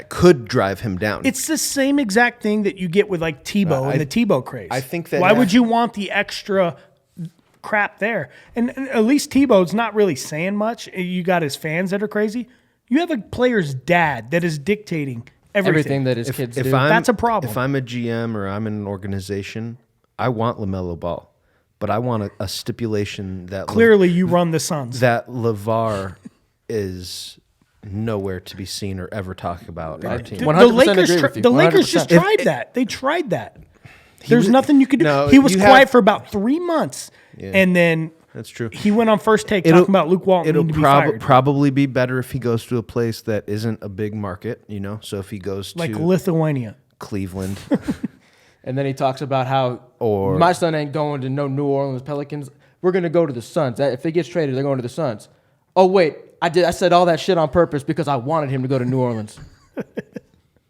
B: could drive him down.
C: It's the same exact thing that you get with like Tebow and the Tebow craze.
B: I think that-
C: Why would you want the extra crap there? And at least Tebow's not really saying much. You got his fans that are crazy. You have a player's dad that is dictating
A: Everything that his kids do.
C: That's a problem.
B: If I'm a GM or I'm in an organization, I want LaMelo Ball, but I want a stipulation that
C: Clearly, you run the Suns.
B: that LeVar is nowhere to be seen or ever talk about our team.
C: The
A: 100%
C: Lakers,
A: agree with you.
C: the Lakers just
A: 100%.
C: tried that. They tried that. There's
B: was-
C: nothing you could do.
B: No,
C: he was
B: you
C: quiet
B: have-
C: for about 3 months, and then
B: That's true.
C: He went on First Take talking about Luke Walton
B: It'll
C: needing to be fired.
B: probably be better if he goes to a place that isn't a big market, So if he goes
C: Like
B: to
C: Lithuania.
B: Cleveland,
A: And then he talks about how
B: Or-
A: my son ain't going to no New Orleans Pelicans. We're going to go to the Suns. If he gets traded, they're going to the Suns. Oh, wait. I said all that shit on purpose because I wanted him to go to New Orleans.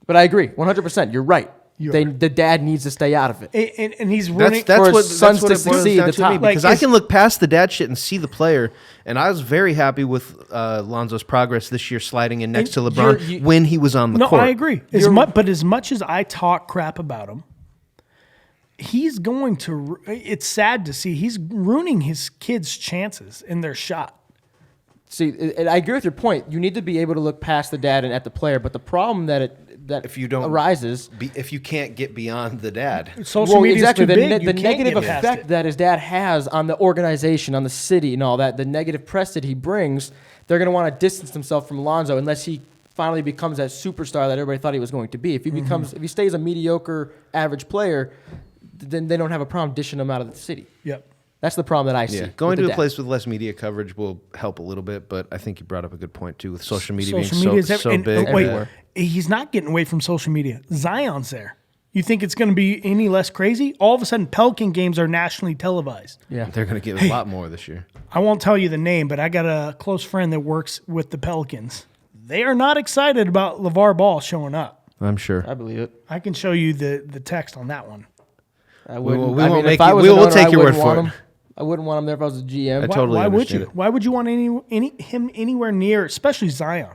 A: But I agree. 100%. You're right. The dad needs to stay out of it.
C: And he's running.
B: that's
A: for
B: what
A: his sons
B: that's what
A: to
B: it boils
A: succeed
B: down
A: at the
B: to me,
A: top.
B: because
C: Like,
B: I can look past the dad shit and see the player. And I was very happy with Lonzo's progress this year, sliding in next to LeBron when he was on the court.
C: I agree. But as much as I talk crap about him, he's going to. It's sad to see he's ruining his kids' chances in their shot.
A: See, and I agree with your point. You need to be able to look past the dad and at the player. But the problem that
B: If you don't
A: arises,
B: if you can't get beyond the dad,
C: Social media
A: exactly
C: is too big.
A: the
C: You can't
A: negative
C: get past
A: effect
C: it.
A: that his dad has on the organization, on the city, and all that. The negative press that he brings, they're going to want to distance themselves from Lonzo unless he finally becomes that superstar that everybody thought he was going to be. If he stays a mediocre, average player, then they don't have a problem dishing him out of the city.
C: Yep.
A: That's the problem that I see.
B: going
A: with
B: to
A: the
B: a
A: dad.
B: place with less media coverage will help a little bit. But I think you brought up a good point too, with social media
C: Social
B: being
C: media
B: so
C: and,
B: big.
C: wait,
A: everywhere.
C: he's not getting away from social media. Zion's there. You think it's going to be any less crazy? All of a sudden, Pelican games are nationally televised.
A: Yeah.
B: They're going to get a lot more this year.
C: I won't tell you the name, but I got a close friend that works with the Pelicans. They are not excited about LeVar Ball showing up.
B: I'm sure.
A: I believe it.
C: I can show you the text on that one.
A: I
B: We
A: wouldn't.
B: won't
A: I mean,
B: make
A: if I
B: you-
A: was
B: we
A: an
B: will
A: owner,
B: take
A: I
B: your
A: wouldn't
B: word for
A: want
B: it.
A: him. I wouldn't want him there if I was a GM.
B: totally
C: Why would
B: understand
C: you?
B: it.
C: Why would you want him anywhere near, especially Zion?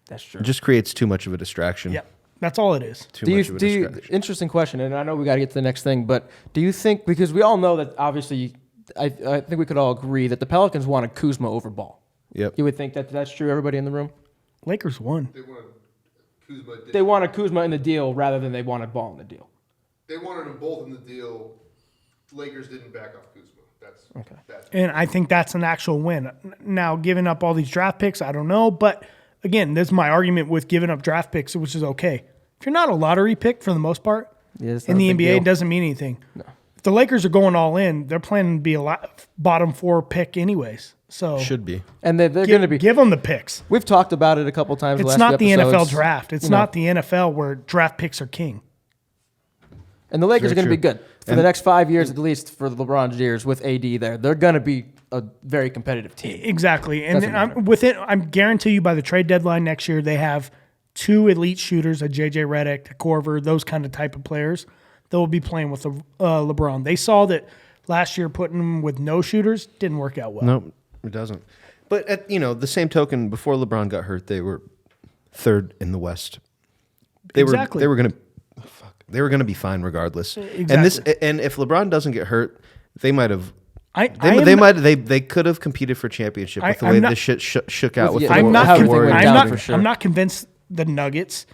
A: That's true.
B: It just creates too much of a distraction.
C: Yep, that's all it is.
B: Too much of a distraction.
A: Interesting question, and I know we got to get to the next thing, but do you think, because we all know that obviously, I think we could all agree that the Pelicans wanted Kuzma over Ball.
B: Yep.
A: You would think that that's true, everybody in the room?
C: Lakers won.
D: They wanted Kuzma.
A: They wanted Kuzma in the deal rather than they wanted Ball in the deal.
D: They wanted them both in the deal. Lakers didn't back off Kuzma. That's
A: Okay.
C: And I think that's an actual win. Now, giving up all these draft picks, I don't know. But again, this is my argument with giving up draft picks, which is okay. If you're not a lottery pick for the most part,
A: Yeah, it's
C: in
A: not
C: the
A: a big
C: NBA,
A: deal.
C: it doesn't mean anything. No. If the Lakers are going all in, they're planning to be a bottom 4 pick anyways. So
B: Should be.
A: And they're going to be.
C: give them the picks.
A: We've talked about it a couple times.
C: It's
A: last
C: not
A: few
C: the NFL
A: episodes.
C: draft. It's
A: You know,
C: not the NFL where draft picks are king.
A: And the Lakers
B: Very
A: are going to be
B: true.
A: good for the next 5 years, at least for the LeBron's years with AD there. They're going to be a very competitive team.
C: Exactly. And
A: Doesn't
C: I'm guarantee you by the trade deadline next year, they have 2 elite shooters, a JJ Redick, a Corver, those kind of type of players that will be playing with LeBron. They saw that last year putting them with no shooters didn't work out well.
B: No, it doesn't. But at the same token, before LeBron got hurt, they were third in the West.
C: Exactly.
B: They were going to be fine regardless.
C: Exactly.
B: And if LeBron doesn't get hurt, they might have. They could have competed for championship with the way this shit shook out with
A: Yeah,
B: the
C: I'm not,
A: everything
B: Warriors.
A: went down for sure.
C: I'm not convinced the Nuggets,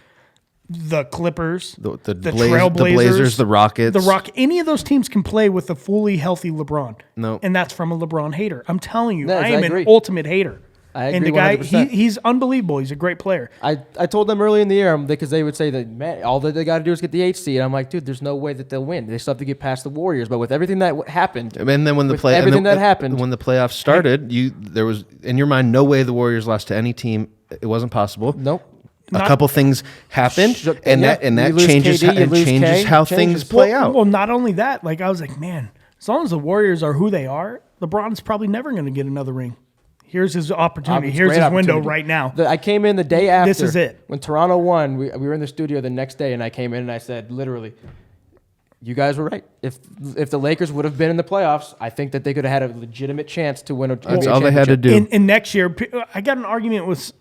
C: the Clippers,
B: the
C: Trailblazers,
B: Blazers, the Rockets.
C: any of those teams can play with a fully healthy LeBron.
B: No.
C: And that's from a LeBron hater. I'm telling you,
A: Yes,
C: I
A: I
C: am
A: agree.
C: an ultimate hater.
A: I
C: And
A: agree
C: the guy,
A: 100%.
C: he's unbelievable. He's a great player.
A: I told them early in the year because they would say that, man, all that they got to do is get the 8th seed. I'm like, dude, there's no way that they'll win. They still have to get past the Warriors. But with everything that happened,
B: And then when the
A: With everything that happened.
B: when the playoffs started, there was in your mind no way the Warriors lost to any team. It wasn't possible.
A: nope.
B: A couple things happened,
A: Shook-
B: and
A: yeah.
B: that
A: You lose
B: changes
A: KD, you lose K,
B: how
A: changes.
B: things play out.
C: Well, not only that, like I was like, man, as long as the Warriors are who they are, LeBron's probably never going to get another ring. Here's his opportunity.
A: It's a
C: Here's
A: great
C: his window
A: opportunity.
C: right now.
A: I came in the day after.
C: This is it.
A: When Toronto won, we were in the studio the next day, and I came in and I said, literally, you guys were right. If the Lakers would have been in the playoffs, I think that they could have had a legitimate chance to win a
B: That's
A: NBA
B: all they had to
A: championship.
B: do.
C: And next year, I got an argument with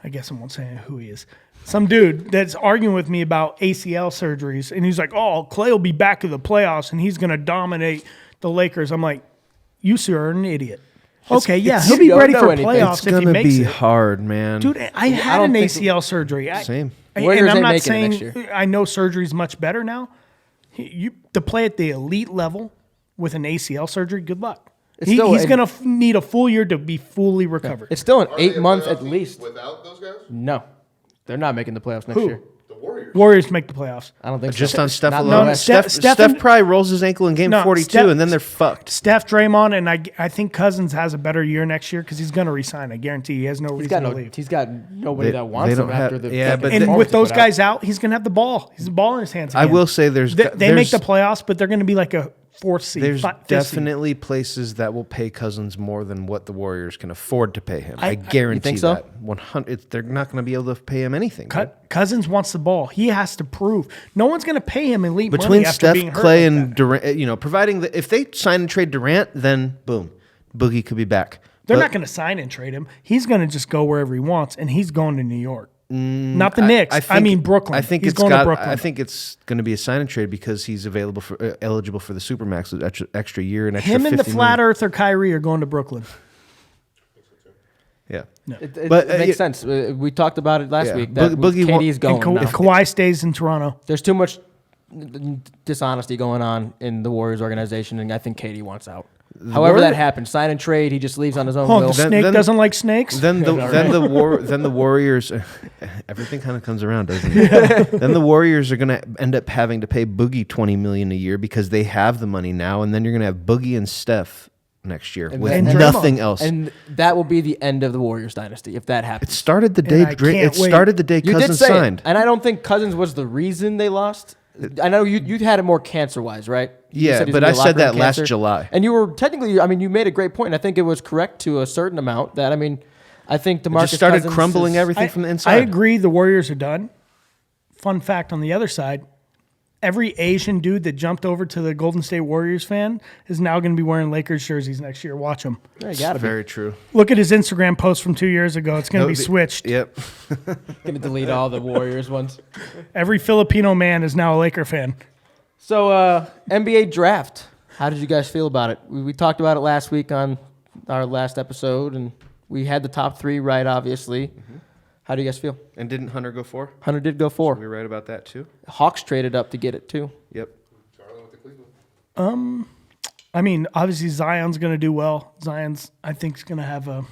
C: I guess I won't say who he is. Some dude that's arguing with me about ACL surgeries. And he's like, oh, Clay will be back in the playoffs and he's going to dominate the Lakers. I'm like, you sir are an idiot. Okay, yeah, he'll be
A: you don't
C: ready
A: know
C: for
A: anything.
C: playoffs
B: It's
C: if he
B: gonna
C: makes
B: be
C: it.
B: hard, man.
C: Dude, I had
A: don't
C: an
A: think-
C: ACL surgery.
B: Same.
A: Warriors
C: And I'm
A: ain't
C: not
A: making it
C: saying
A: next year.
C: I know surgery's much better now. To play at the elite level with an ACL surgery, good luck. He's
A: still-
C: going to need a full year to be fully recovered.
A: It's still an
D: Are they a
A: 8 month
D: playoff
A: at
D: team
A: least.
D: without those guys.
A: No, they're not making the playoffs next
C: Who?
A: year.
D: The Warriors.
C: Warriors make the playoffs.
A: I don't think
B: Just
A: so.
B: on Steph
A: Not in
B: alone.
A: the West.
B: Steph probably rolls his ankle in game 42, and then they're fucked.
C: Steph, Draymond, and I think Cousins has a better year next year because he's going to resign. I guarantee he has no reason to leave.
A: He's got nobody that wants him after the.
C: And with those guys out, he's going to have the ball. He's the ball in his hands again.
B: I will say
C: they make the playoffs, but they're going to be like a fourth seed.
B: There's definitely places that will pay Cousins more than what the Warriors can afford to pay him. I guarantee
A: think so?
B: that. 100. They're not going to be able to pay him anything.
C: Cousins wants the ball. He has to prove. No one's going to pay him elite
B: Between
C: money after
B: Steph,
C: being hurt
B: Clay,
C: like
B: and Durant, providing that if they sign and trade Durant, then boom, Boogie could be back.
C: They're not going to sign and trade him. He's going to just go wherever he wants, and he's going to New York. Not the Knicks. I mean Brooklyn.
B: I think
C: he's going to Brooklyn.
B: I think it's going to be a sign and trade because he's available for eligible for the Supermax with extra year and extra.
C: Him and the
B: $50
C: Flat
B: million.
C: Earth or Kyrie are going to Brooklyn.
B: Yeah,
A: It
B: but
A: makes sense. We talked about it last week. That
B: Boogie
A: KD's going now.
C: If Kawhi stays in Toronto,
A: There's too much dishonesty going on in the Warriors organization, and I think KD wants out. However that happens, sign and trade, he just leaves on his own will.
C: the snake doesn't like snakes.
B: Then the Warriors, everything kind of comes around, doesn't it? Then the Warriors are going to end up having to pay Boogie $20 million a year because they have the money now, and then you're going to have Boogie and Steph next year with nothing else.
A: And that will be the end of the Warriors dynasty if that happens.
B: It started the day.
C: You
B: Cousins signed,
A: and I don't think Cousins was the reason they lost. I know you had it more cancer-wise, right?
B: Yeah, but I said that last July.
A: And you were technically, you made a great point. And I think it was correct to a certain amount. I think DeMarcus
B: just started
A: Cousins
B: crumbling everything from the inside.
C: I agree the Warriors are done. Fun fact on the other side, every Asian dude that jumped over to the Golden State Warriors fan is now going to be wearing Lakers jerseys next year. Watch them.
A: Yeah, you gotta
B: Very true.
C: Look at his Instagram post from 2 years ago. It's going to be switched.
B: Yep.
A: Gonna delete all the Warriors ones.
C: Every Filipino man is now a Laker fan.
A: So NBA draft. How did you guys feel about it? We talked about it last week on our last episode, and we had the top three right, obviously. Mm-hmm. How do you guys feel?
B: And didn't Hunter go 4?
A: Hunter did go 4.
B: Are we right about that too?
A: Hawks traded up to get it too.
B: Yep.
D: Charlie went to Cleveland.
C: Obviously Zion's going to do well. Zion's, I think, is going to have a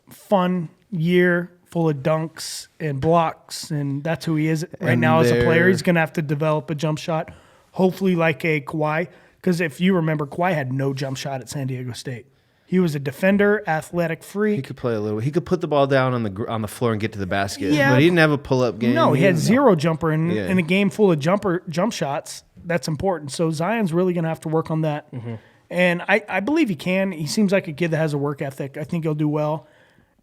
C: fun year full of dunks and blocks, and that's who he is right now as a player. He's going to have to develop a jump shot, hopefully like a Kawhi, because if you remember, Kawhi had no jump shot at San Diego State. He was a defender, athletic freak.
B: He could play a little. He could put the ball down on the floor and get to the basket.
C: Yeah,
B: but he didn't have a pull-up game.
C: No, he had zero jumper in a game full of jump shots. That's important. So Zion's really going to have to work on that. Mm-hmm. And I believe he can. He seems like a kid that has a work ethic. I think he'll do well.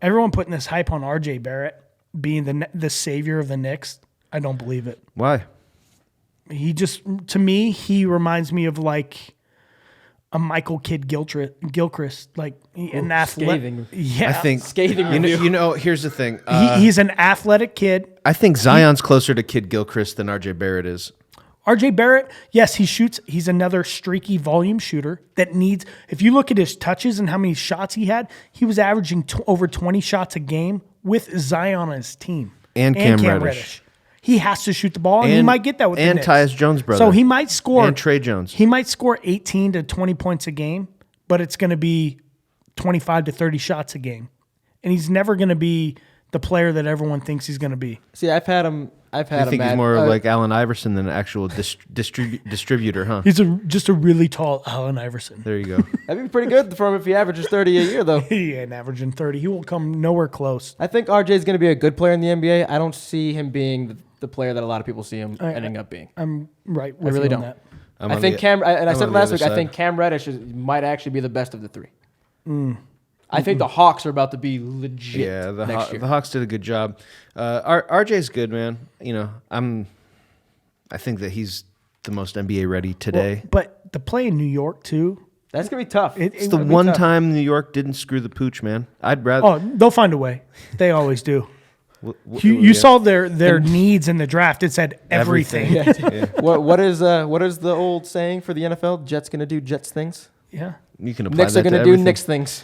C: Everyone putting this hype on R.J. Barrett being the savior of the Knicks, I don't believe it.
B: Why?
C: He just, to me, he reminds me of like a Michael Kidd Gilchrist, like an athletic. Yeah,
B: I think
A: scathing.
B: Here's the thing.
C: He's an athletic kid.
B: I think Zion's closer to Kid Gilchrist than R.J. Barrett is.
C: R.J. Barrett, yes, he shoots. He's another streaky volume shooter that needs. If you look at his touches and how many shots he had, he was averaging over 20 shots a game with Zion on his team
B: And Cam Reddish.
C: He has to shoot the ball, and he might get that with the Knicks.
B: Tyus Jones' brother.
C: So he might score.
B: And Trey Jones.
C: He might score 18 to 20 points a game, but it's going to be 25 to 30 shots a game. And he's never going to be the player that everyone thinks he's going to be.
A: See, I've had him.
B: I think he's more like Allen Iverson than an actual distributor, huh?
C: He's just a really tall Allen Iverson.
B: There you go.
A: That'd be pretty good for him if he averages 30 a year, though.
C: He ain't averaging 30. He will come nowhere close.
A: I think RJ is going to be a good player in the NBA. I don't see him being the player that a lot of people see him ending up being.
C: I'm right with
A: I really
C: you on
A: don't.
C: that.
A: I think I said last week, I think Cam Reddish might actually be the best of the three. I think the Hawks are about to be legit.
B: Yeah,
A: next year.
B: the Hawks did a good job. RJ's good, man. I think that he's the most NBA ready today.
C: Well, but to play in New York too,
A: that's gonna be tough.
B: It's the one time New York didn't screw the pooch, man. I'd rather.
C: Oh, they'll find a way. They always do. You saw their needs in the draft. It said everything.
A: Yeah. What is the old saying for the NFL? Jets gonna do Jets things.
C: Yeah.
B: You can apply
A: Knicks
B: that
A: are gonna
B: to
A: do
B: everything.
A: Knicks things.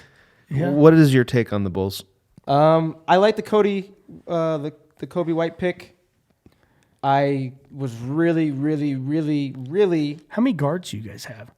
C: Yeah.
B: What is your take on the Bulls?
A: I like the the Kobe White pick. I was really.
C: How many guards do you guys have?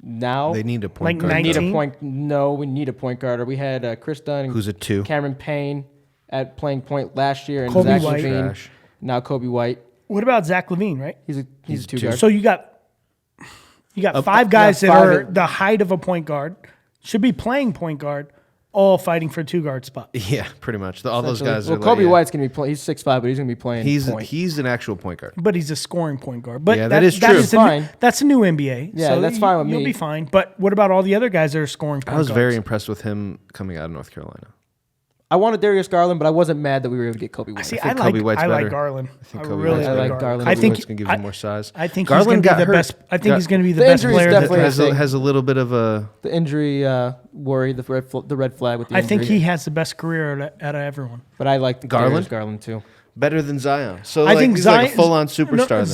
A: Now
B: They need a point
C: Like
B: guard.
C: 19?
A: No, we need a point guard. We had Chris Dunn,
B: Who's a 2?
A: Cameron Payne at playing point last year, and
C: Kobe
A: Zach
C: White.
A: LaVine.
B: Trash.
A: Now Kobe White.
C: What about Zach Levine, right?
A: He's a two
B: two.
A: guard.
C: So you got five guys that
A: five
C: are the height of a point guard, should be playing point guard, all fighting for a 2-guard spot.
B: Yeah, pretty much. All those guys
A: Well,
B: are
A: Kobe
B: like, yeah.
A: White's gonna be playing. He's 6'5", but he's gonna be playing. point.
B: He's an actual point guard.
C: But he's a scoring point guard. But
B: Yeah, that is true.
C: That's
A: Fine.
C: that's a new NBA.
A: Yeah,
C: so
A: that's fine with
C: You'll
A: me.
C: be fine. But what about all the other guys that are scoring point
B: I was
C: guards?
B: very impressed with him coming out of North Carolina.
A: I wanted Darius Garland, but I wasn't mad that we were able to get Kobe White.
C: See,
B: think
C: I
B: Kobe White's
C: like
B: better.
C: Garland. I
B: think Kobe
C: really
B: White's
A: better. I like
C: Garland.
A: Garland.
C: I
B: Kobe
C: think
B: White's gonna give you more size.
C: I think
B: Garland
C: he's going to
B: got
C: be the
B: hurt.
C: best. I think he's going to be the
A: The
C: best
A: injury's
C: player.
A: definitely
C: That,
A: a
B: has
A: thing.
B: has a little bit of a
A: The injury worry, the red flag with the
C: I
A: injury.
C: think he has the best career out of everyone.
A: But I like
B: Garland?
A: Garland too.
B: better than Zion. So
C: I think
B: he's
C: Zion,
B: like a full on superstar.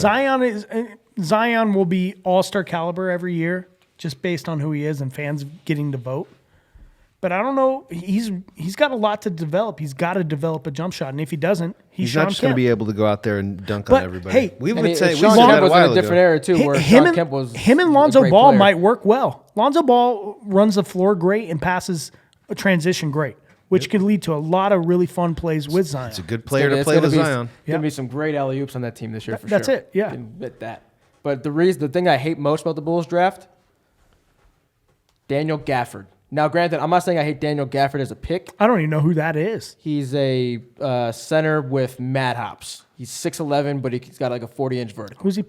C: No, Zion will be all-star caliber every year, just based on who he is and fans getting to vote. But I don't know. He's got a lot to develop. He's got to develop a jump shot, and if he doesn't,
B: He's
C: Sean
B: not just going to
C: Kemp.
B: be able to go out there and dunk
C: But,
B: on everybody.
C: hey,
B: we
A: And
B: would say we
A: Sean
B: said
A: Kemp
B: that a
A: was in
B: while
A: a different
B: ago.
A: era too, where Sean Kemp was
C: him and
A: a
C: Lonzo
A: great
C: Ball
A: player.
C: might work well. Lonzo Ball runs the floor great and passes a transition great, which could lead to a lot of really fun plays with Zion.
B: It's a good player to
A: It's
B: play
A: gonna
B: with
A: be,
B: Zion.
A: There's gonna be some great alley oops on that team this year for
C: That's
A: sure.
C: it, yeah.
A: Can admit that. But the thing I hate most about the Bulls draft, Daniel Gafford. Now, granted, I'm not saying I hate Daniel Gafford as a pick.
C: I don't even know who that is.
A: He's a center with mad hops. He's 6'11", but he's got like a 40-inch vertical.
C: Who'd he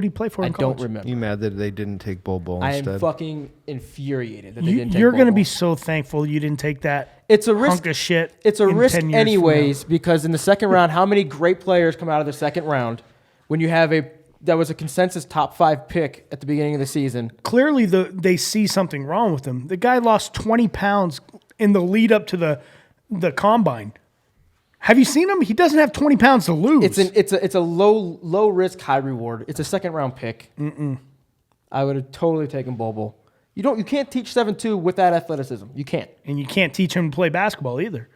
C: play for
A: I
C: in
A: don't
C: college?
A: remember.
B: You mad that they didn't take Bol Bol
A: I
B: instead?
A: am fucking infuriated that they didn't take
C: You're going to
A: Bol
C: be
A: Bol.
C: so thankful you didn't take that
A: It's a risk.
C: hunk of shit.
A: It's a
C: in
A: risk
C: 10 years from
A: anyways, because in the second round, how many great players come out of the second round when you have that was a consensus top 5 pick at the beginning of the season?
C: Clearly they see something wrong with him. The guy lost 20 pounds in the lead up to the combine. Have you seen him? He doesn't have 20 pounds to lose.
A: It's a low risk, high reward. It's a second round pick. I would have totally taken Bol. You can't teach 7'2" with that athleticism. You can't.
C: And you can't teach him to play basketball either.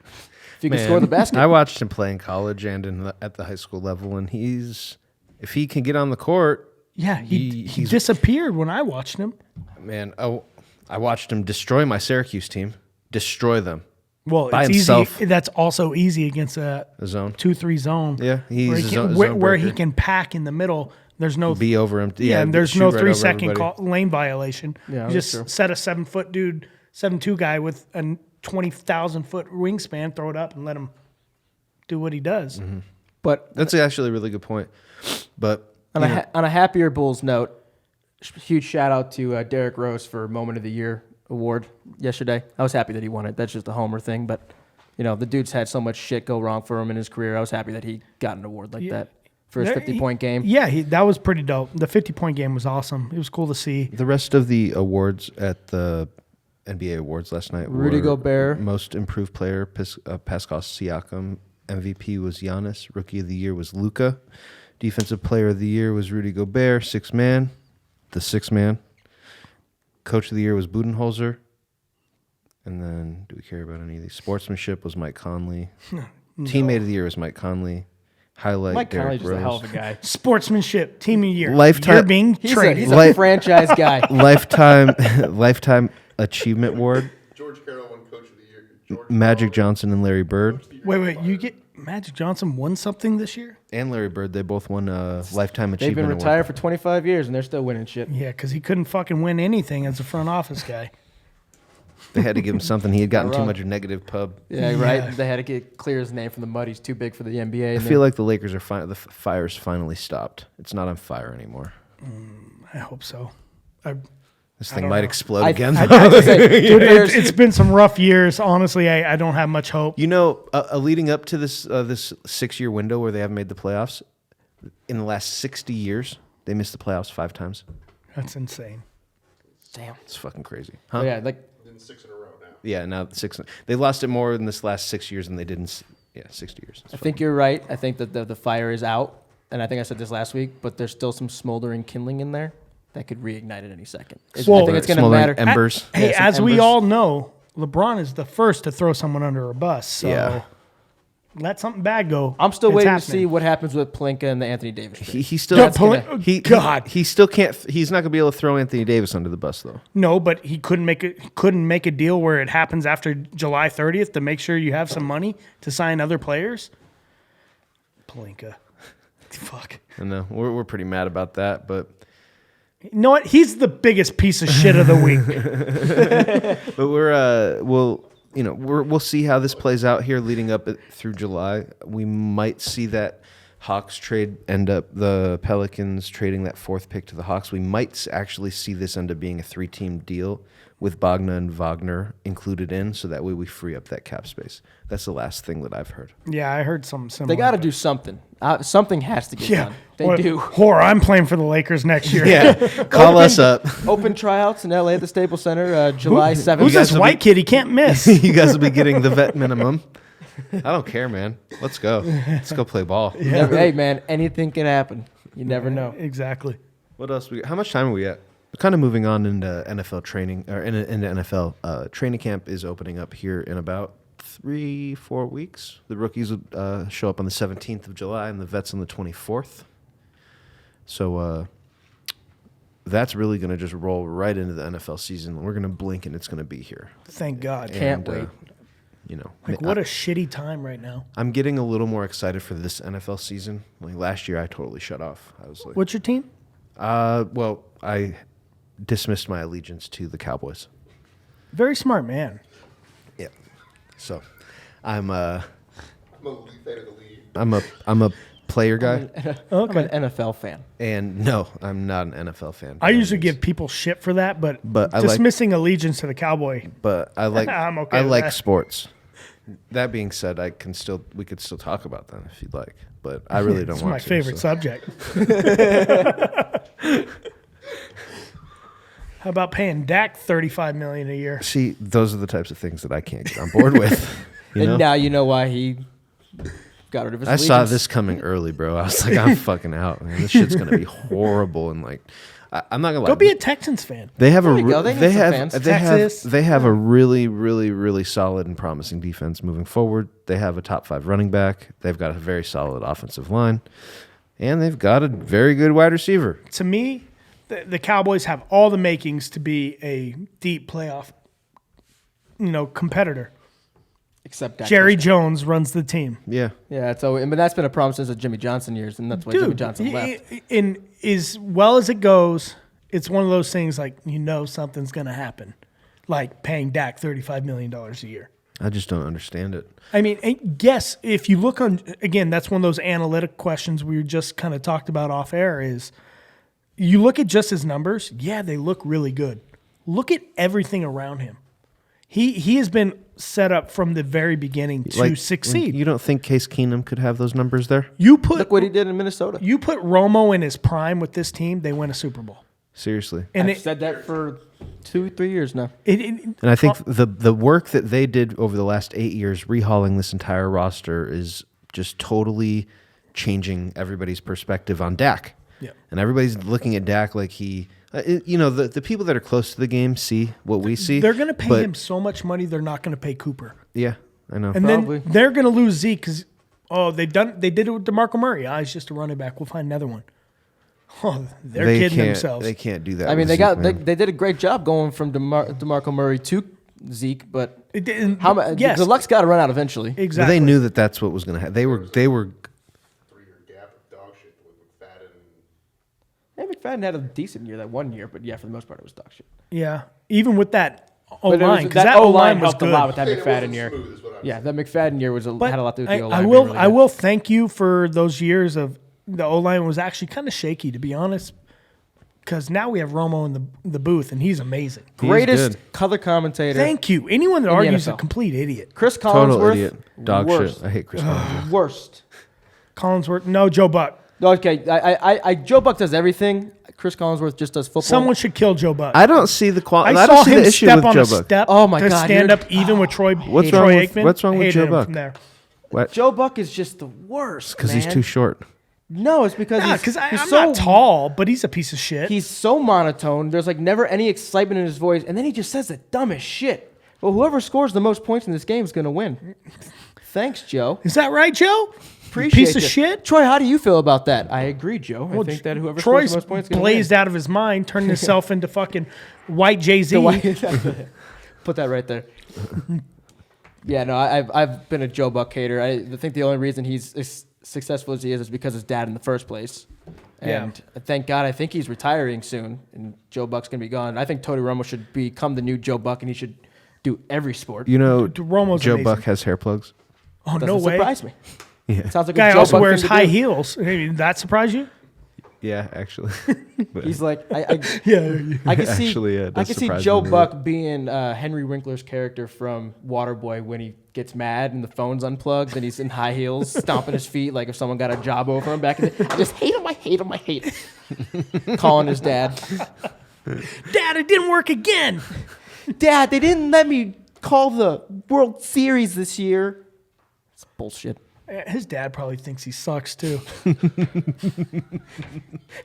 A: If you can score the basket.
B: I watched him play in college and at the high school level, and if he can get on the court,
C: Yeah, he
B: he's
C: disappeared when I watched him.
B: man. Oh, I watched him destroy my Syracuse team, destroy them.
C: Well,
B: By
C: it's
B: himself.
C: easy. That's also easy against a
B: The zone.
C: 2-3 zone.
B: Yeah, he's
C: where
B: a
C: he
B: zone-
C: can,
B: zone
C: where he
B: breaker.
C: can pack in the middle. There's no
B: Be over him.
C: yeah, and there's
B: shoot
C: no
B: right over
C: 3-second
B: everybody.
C: lane violation.
A: Yeah,
C: you
A: that's
C: just
A: true.
C: set a 7-foot dude, 7'2" guy with a 20,000-foot wingspan, throw it up, and let him do what he does.
B: Mm-hmm.
A: But
B: That's actually a really good point. But
A: on a happier Bulls note, huge shout out to Derrick Rose for Moment of the Year award yesterday. I was happy that he won it. That's just a homer thing, but the dude's had so much shit go wrong for him in his career. I was happy that he got an award like that for his 50-point game.
C: Yeah, that was pretty dope. The 50-point game was awesome. It was cool to see.
B: the rest of the awards at the NBA awards last night
A: Rudy
B: were
A: Gobert.
B: Most improved player, Pascal Siakam. MVP was Giannis. Rookie of the year was Luka. Defensive player of the year was Rudy Gobert. The sixth man. Coach of the year was Budenholzer. And then, do we care about any of these? Sportsmanship was Mike Conley. Teammate of the year was Mike Conley. Highlight
A: Mike
B: Derrick
A: Conley's just
B: Rose.
A: a hell of a guy.
C: Sportsmanship, team of the year.
B: Lifetime-
C: You're being
A: He's
C: traded.
A: a franchise guy.
B: Lifetime Achievement Award.
D: George Carroll won Coach of the Year. George
B: Magic Johnson and Larry Bird.
C: Wait, you get Magic Johnson won something this year?
B: And Larry Bird, they both won a Lifetime
A: They've
B: Achievement
A: been retired
B: Award.
A: for 25 years, and they're still winning shit.
C: Yeah, because he couldn't fucking win anything as a front office guy.
B: They had to give him something. He had gotten too
A: wrong.
B: much negative pub.
A: Yeah, right. They had to clear his name from the mud. He's too big for the NBA.
B: I feel like the Lakers are the fire's finally stopped. It's not on fire anymore.
C: I hope so.
B: This thing
C: don't
B: might
C: know.
B: explode again.
C: Dude, it's been some rough years. Honestly, I don't have much hope.
B: You know, leading up to this 6-year window where they haven't made the playoffs, in the last 60 years, they missed the playoffs 5 times.
C: That's insane.
A: damn.
B: It's fucking crazy.
A: Oh,
B: Huh?
A: yeah, like
D: in 6 in a row now.
B: Yeah, now 6. They lost it more in this last 6 years than they did in 60 years. It's
A: I think you're right. I think that the fire is out, and I think I said this last week, but there's still some smoldering kindling in there that could reignite at any second. I
C: Well-
A: think it's going to
B: Smoldering
A: matter.
B: embers.
C: Hey,
A: Yeah, some
C: as we
A: embers.
C: all know, LeBron is the first to throw someone under a bus. So
B: Yeah.
C: let something bad go.
A: I'm still
C: It's
A: waiting to
C: happening.
A: see what happens with Plinka and the Anthony Davis trade.
B: He still
C: Don't pull it- God.
B: he still can't. He's not gonna be able to throw Anthony Davis under the bus though.
C: No, but he couldn't make a deal where it happens after July 30th to make sure you have some money to sign other players. Pelinka. Fuck.
B: I know we're pretty mad about that, but
C: You know what? He's the biggest piece of shit of the week.
B: but we'll see how this plays out here leading up through July. We might see that Hawks trade end up the Pelicans trading that 4th pick to the Hawks. We might actually see this end up being a 3-team deal with Bogna and Wagner included in, so that way we free up that cap space. That's the last thing that I've heard.
C: Yeah, I heard something similar.
A: They got to do something. Something has to get done. They do.
C: Whore, I'm playing for the Lakers next year.
B: Yeah, call us up.
A: Open tryouts in LA at the Staples Center, July 7th.
C: Who's this white kid? He can't miss.
B: You guys will be getting the vet minimum. I don't care, man. Let's go. Let's go play ball.
A: Hey, man, anything can happen. You never know.
C: Exactly.
B: What else? How much time are we at? We're kind of moving on into NFL training, or into NFL. Training camp is opening up here in about 3-4 weeks. The rookies will show up on the 17th of July and the vets on the 24th. So that's really going to just roll right into the NFL season. We're going to blink and it's going to be here.
C: Thank God.
A: Can't wait.
C: What a shitty time right now.
B: I'm getting a little more excited for this NFL season. Like last year, I totally shut off. I was like,
C: What's your team?
B: well, I dismissed my allegiance to the Cowboys.
C: Very smart man.
B: Yeah. So, I'm a
D: I'm a lead fan of the league.
B: I'm a player guy,
A: I'm an NFL fan.
B: and no, I'm not an NFL fan.
C: I usually give people shit for that, but
B: I like-
C: dismissing allegiance to the Cowboy.
B: but I like
C: I'm okay
B: I
C: with
B: like
C: that.
B: sports. That being said, we could still talk about them if you'd like, but I really don't
C: It's
B: want
C: my
B: to.
C: favorite
B: so.
C: subject. How about paying Dak $35 million a year?
B: See, those are the types of things that I can't get on board with. You know?
A: And now you know why he got rid of his
B: I saw
A: allegiance.
B: this coming early, bro. I was like, I'm fucking out, man. This shit's gonna be horrible, and like, I'm not gonna lie.
C: Go be a Texans fan.
B: They have
A: There you go. They need some fans.
C: Texas.
B: they have a really, really, really solid and promising defense moving forward. They have a top 5 running back. They've got a very solid offensive line, and they've got a very good wide receiver.
C: To me, the Cowboys have all the makings to be a deep playoff, competitor.
A: Except Dak
C: Jerry
A: Prescott.
C: Jones runs the team.
B: Yeah,
A: Yeah, but that's been a problem since the Jimmy Johnson years, and that's why Jimmy Johnson left.
C: And as well as it goes, it's one of those things like something's going to happen, like paying Dak $35 million a year.
B: I just don't understand it.
C: I mean, yes, if you look on, again, that's one of those analytic questions we just kind of talked about off air is you look at just his numbers, yeah, they look really good. Look at everything around him. He has been set up from the very beginning to succeed.
B: You don't think Case Keenum could have those numbers there?
A: Look what he did in Minnesota.
C: You put Romo in his prime with this team, they win a Super Bowl.
B: Seriously.
C: And
A: I've said that for 2-3 years now.
B: And I think the work that they did over the last 8 years, rehauling this entire roster, is just totally changing everybody's perspective on Dak.
C: Yeah.
B: And everybody's looking at Dak like he, the people that are close to the game see what we see.
C: they're going to pay him so much money, they're not going to pay Cooper.
B: Yeah, I know.
C: And
A: Probably.
C: then they're going to lose Zeke because, they did it with DeMarco Murray. He's just a running back. We'll find another one. Oh, they're kidding themselves.
B: They can't do that.
A: I mean,
B: with Zeke,
A: they did a great job going from DeMarco Murray to Zeke, but
C: It didn't.
A: the luck's got to run out eventually.
B: But
C: Exactly.
B: they knew that's what was going to happen. They were
D: 3-year gap of dog shit with McFadden.
A: Hey, McFadden had a decent year that one year, but yeah, for the most part, it was dog shit.
C: Yeah. Even with that
A: But
C: O-line, because
A: that
C: that O-line was
A: helped
C: good.
A: a lot with that
D: It
A: McFadden
D: wasn't
A: year.
D: smooth, is what I'm
A: Yeah,
D: saying.
A: that McFadden year
C: But
A: had a lot to do with the O-line.
C: I
A: being
C: will.
A: really
C: I
A: good.
C: will thank you for those years of the O-line was actually kind of shaky, to be honest. Because now we have Romo in the booth, and he's amazing.
A: Greatest
B: good.
A: color commentator.
C: Thank you. Anyone that
A: In the
C: argues a
A: NFL.
C: complete idiot.
A: Chris
B: total
A: Collinsworth.
B: idiot, dog
A: worst.
B: shit. I hate Chris Collinsworth.
A: Worst.
C: Collinsworth, no, Joe Buck.
A: Okay, Joe Buck does everything. Chris Collinsworth just does football.
C: Someone should kill Joe Buck.
B: I don't see the quality.
C: I
B: I
C: saw
B: don't see
C: him
B: the issue
C: step
B: with
C: on
B: Joe
C: a
B: Buck.
C: step
A: Oh my
C: to
A: God,
C: stand
A: you're-
C: up even with Troy.
B: What's
C: Troy
B: wrong with-
C: Aikman.
B: what's wrong with
C: Hated
B: Joe
C: him
B: Buck?
C: From there.
B: What?
A: Joe Buck is just the worst.
B: Because he's too short.
A: No, it's because
C: Yeah,
A: he's
C: because I'm
A: so
C: not tall, but he's a piece of shit.
A: He's so monotone. There's like never any excitement in his voice, and then he just says the dumbest shit. Well, whoever scores the most points in this game is going to win. Thanks, Joe.
C: Is that right, Joe?
A: Appreciate
C: piece of
A: you.
C: shit.
A: Troy, how do you feel about that? I agree, Joe. I think that whoever scores
C: Troy's
A: the most points is going to win.
C: blazed out of his mind, turning himself into fucking white Jay-Z.
A: Put that right there. Yeah, no, I've been a Joe Buck hater. I think the only reason he's successful as he is because his dad in the first place.
C: Yeah.
A: And thank God, I think he's retiring soon, and Joe Buck's going to be gone. I think Tony Romo should become the new Joe Buck, and he should do every sport.
B: You know,
C: Romo's
B: Joe
C: amazing.
B: Buck has hair plugs.
C: Oh,
A: Doesn't
C: no way.
A: surprise me.
B: Yeah.
A: Sounds like
C: Guy
A: a Joe
C: also
A: Buck
C: wears
A: thing to
C: high
A: do.
C: heels. Hey, that surprise you?
B: Yeah, actually. But
A: He's like, I
C: Yeah.
A: I can see,
B: Actually, yeah, it
A: I
B: does
A: can see
B: surprise
A: Joe
B: me.
A: Buck being Henry Winkler's character from Waterboy when he gets mad and the phone's unplugged and he's in high heels, stomping his feet like if someone got a job over him back in the. I just hate him. I hate him. I hate him. Calling his dad.
C: Dad, it didn't work again.
A: Dad, they didn't let me call the World Series this year. It's bullshit.
C: His dad probably thinks he sucks too.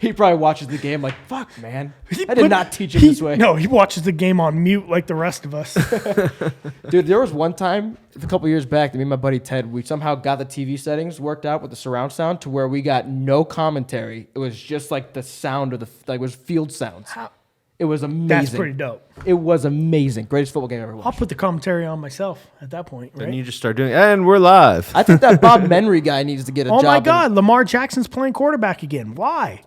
A: He probably watches the game like, fuck, man. I
C: But
A: did not teach him this way.
C: No, he watches the game on mute like the rest of us.
A: Dude, there was one time a couple years back that me and my buddy Ted, we somehow got the TV settings worked out with the surround sound to where we got no commentary. It was just like the sound of it was field sounds. It was amazing.
C: That's pretty dope.
A: It was amazing. Greatest football game I ever
C: I'll
A: watched.
C: put the commentary on myself at that point, right?
B: Then you just start doing, and we're live.
A: I think that Bob Menry guy needs to get a job.
C: Oh my
A: in-
C: God, Lamar Jackson's playing quarterback again. Why?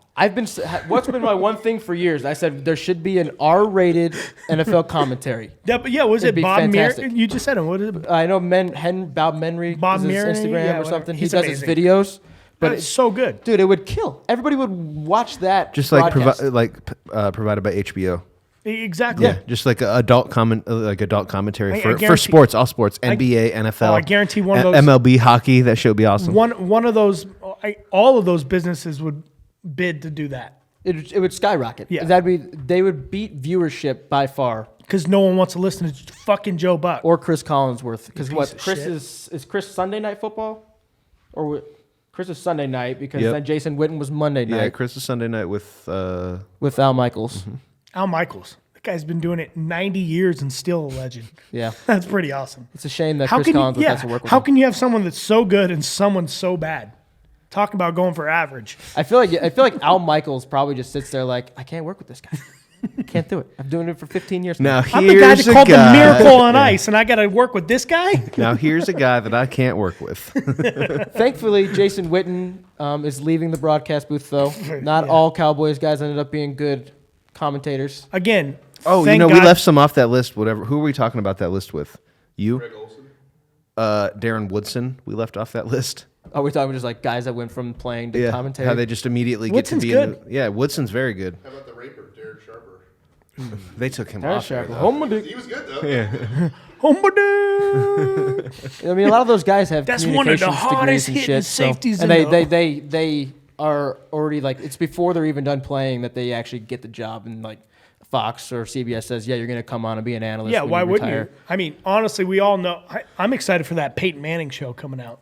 A: What's been my one thing for years? I said there should be an R-rated NFL commentary.
C: Yeah, but yeah, was
A: It'd
C: it
A: be
C: Bob
A: fantastic.
C: Mir? You just said him. What is it?
A: I know Bob Menry
C: Bob
A: is his
C: Menry,
A: Instagram
C: yeah,
A: or
C: whatever.
A: something.
C: He's
A: he does
C: amazing.
A: his videos. But
C: It's so good.
A: dude, it would kill. Everybody would watch that.
B: Just like
A: broadcast.
B: provided by HBO.
C: Exactly.
B: Yeah, just like adult commentary
C: I
B: for
C: guarantee-
B: sports, all sports, NBA, NFL.
C: I guarantee one of those-
B: MLB hockey. That show would be awesome.
C: One of those, all of those businesses would bid to do that
A: It would skyrocket.
C: Yeah.
A: They would beat viewership by far.
C: because no one wants to listen to fucking Joe Buck.
A: Or Chris Collinsworth. Because
C: piece
A: what
C: of
A: Chris
C: shit.
A: is Chris Sunday night football? Chris is Sunday night because
B: Yep.
A: then Jason Witten was Monday
B: Yeah,
A: night
B: Chris is Sunday night with.
A: with Al Michaels.
C: Al Michaels, that guy's been doing it 90 years and still a legend.
A: Yeah.
C: That's pretty awesome.
A: It's a shame that
C: How
A: Chris
C: can
A: Collinsworth
C: you,
A: has to work with
C: how
A: him.
C: can you have someone that's so good and someone so bad? Talk about going for average.
A: I feel like Al Michaels probably just sits there like, I can't work with this guy. I can't do it. I've been doing it for 15 years
B: Now
C: I'm the guy
B: here's
C: that
B: a
C: called the
B: guy.
C: Miracle on Ice, and I got to work with this guy.
B: Now here's a guy that I can't work with.
A: Thankfully, Jason Witten is leaving the broadcast booth, though. Not
C: Yeah.
A: all Cowboys guys ended up being good commentators.
C: Again.
B: Oh,
C: thank
B: we
C: God-
B: left some off that list. Whatever. Who are we talking about that list with? You,
D: Greg Olson.
B: Darren Woodson. We left off that list.
A: Are we talking just like guys that went from playing to commentating?
B: How they just immediately get
C: Woodson's
B: to be.
C: good.
B: Yeah, Woodson's very good.
D: How about the raper, Derek Sharper?
B: They took him
A: Darren
B: off. there,
A: Sharper.
B: though.
A: Home with
D: He was good though.
B: Yeah.
C: Hombre.
A: I mean, a lot of those guys have
C: That's one of the
A: communications
C: hardest
A: degrees and
C: hitting
A: shit.
C: safeties
A: and
C: in
A: they are already like it's before they're even done playing that they actually get the job and like Fox or CBS says, yeah, you're going to come on and be an analyst.
C: Yeah,
A: when
C: why
A: you
C: wouldn't
A: retire.
C: you? I mean, honestly, we all know. I'm excited for that Peyton Manning show coming out.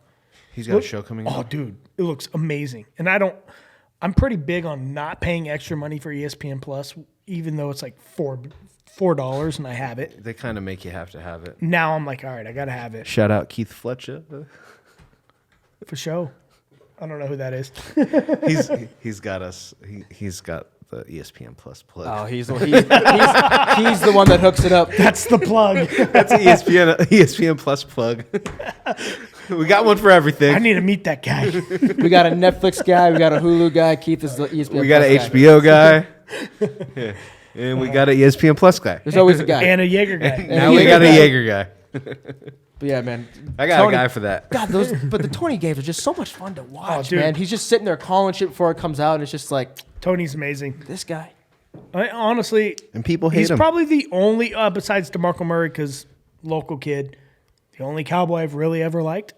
B: He's got a show coming
C: Oh,
B: out.
C: dude, it looks amazing. And I'm pretty big on not paying extra money for ESPN Plus, even though it's like $4 and I have it.
B: They kind of make you have to have it.
C: Now I'm like, all right, I got to have it
B: Shout out Keith Fletcher.
C: for show. I don't know who that is.
B: He's got us. He's got the ESPN Plus plug.
A: Oh, he's the one that hooks it up.
C: That's the plug.
B: That's an ESPN Plus plug. We got one for everything.
C: I need to meet that guy.
A: We got a Netflix guy. We got a Hulu guy. Keith is the ESPN.
B: We got an
A: Plus guy.
B: HBO guy. Yeah. And we got an ESPN Plus guy.
A: There's always a guy.
C: And a Jaeger guy.
B: Now we got a Jaeger guy.
A: But yeah, man.
B: I got
A: Tony-
B: a guy for that.
A: God, but the Tony games are just so much fun to watch,
C: dude.
A: man. He's just sitting there calling shit before it comes out, and it's just like
C: Tony's amazing.
A: this guy.
C: Honestly,
B: And people hate
C: he's
B: him.
C: probably the only, besides DeMarco Murray, because local kid, the only Cowboy I've really ever liked.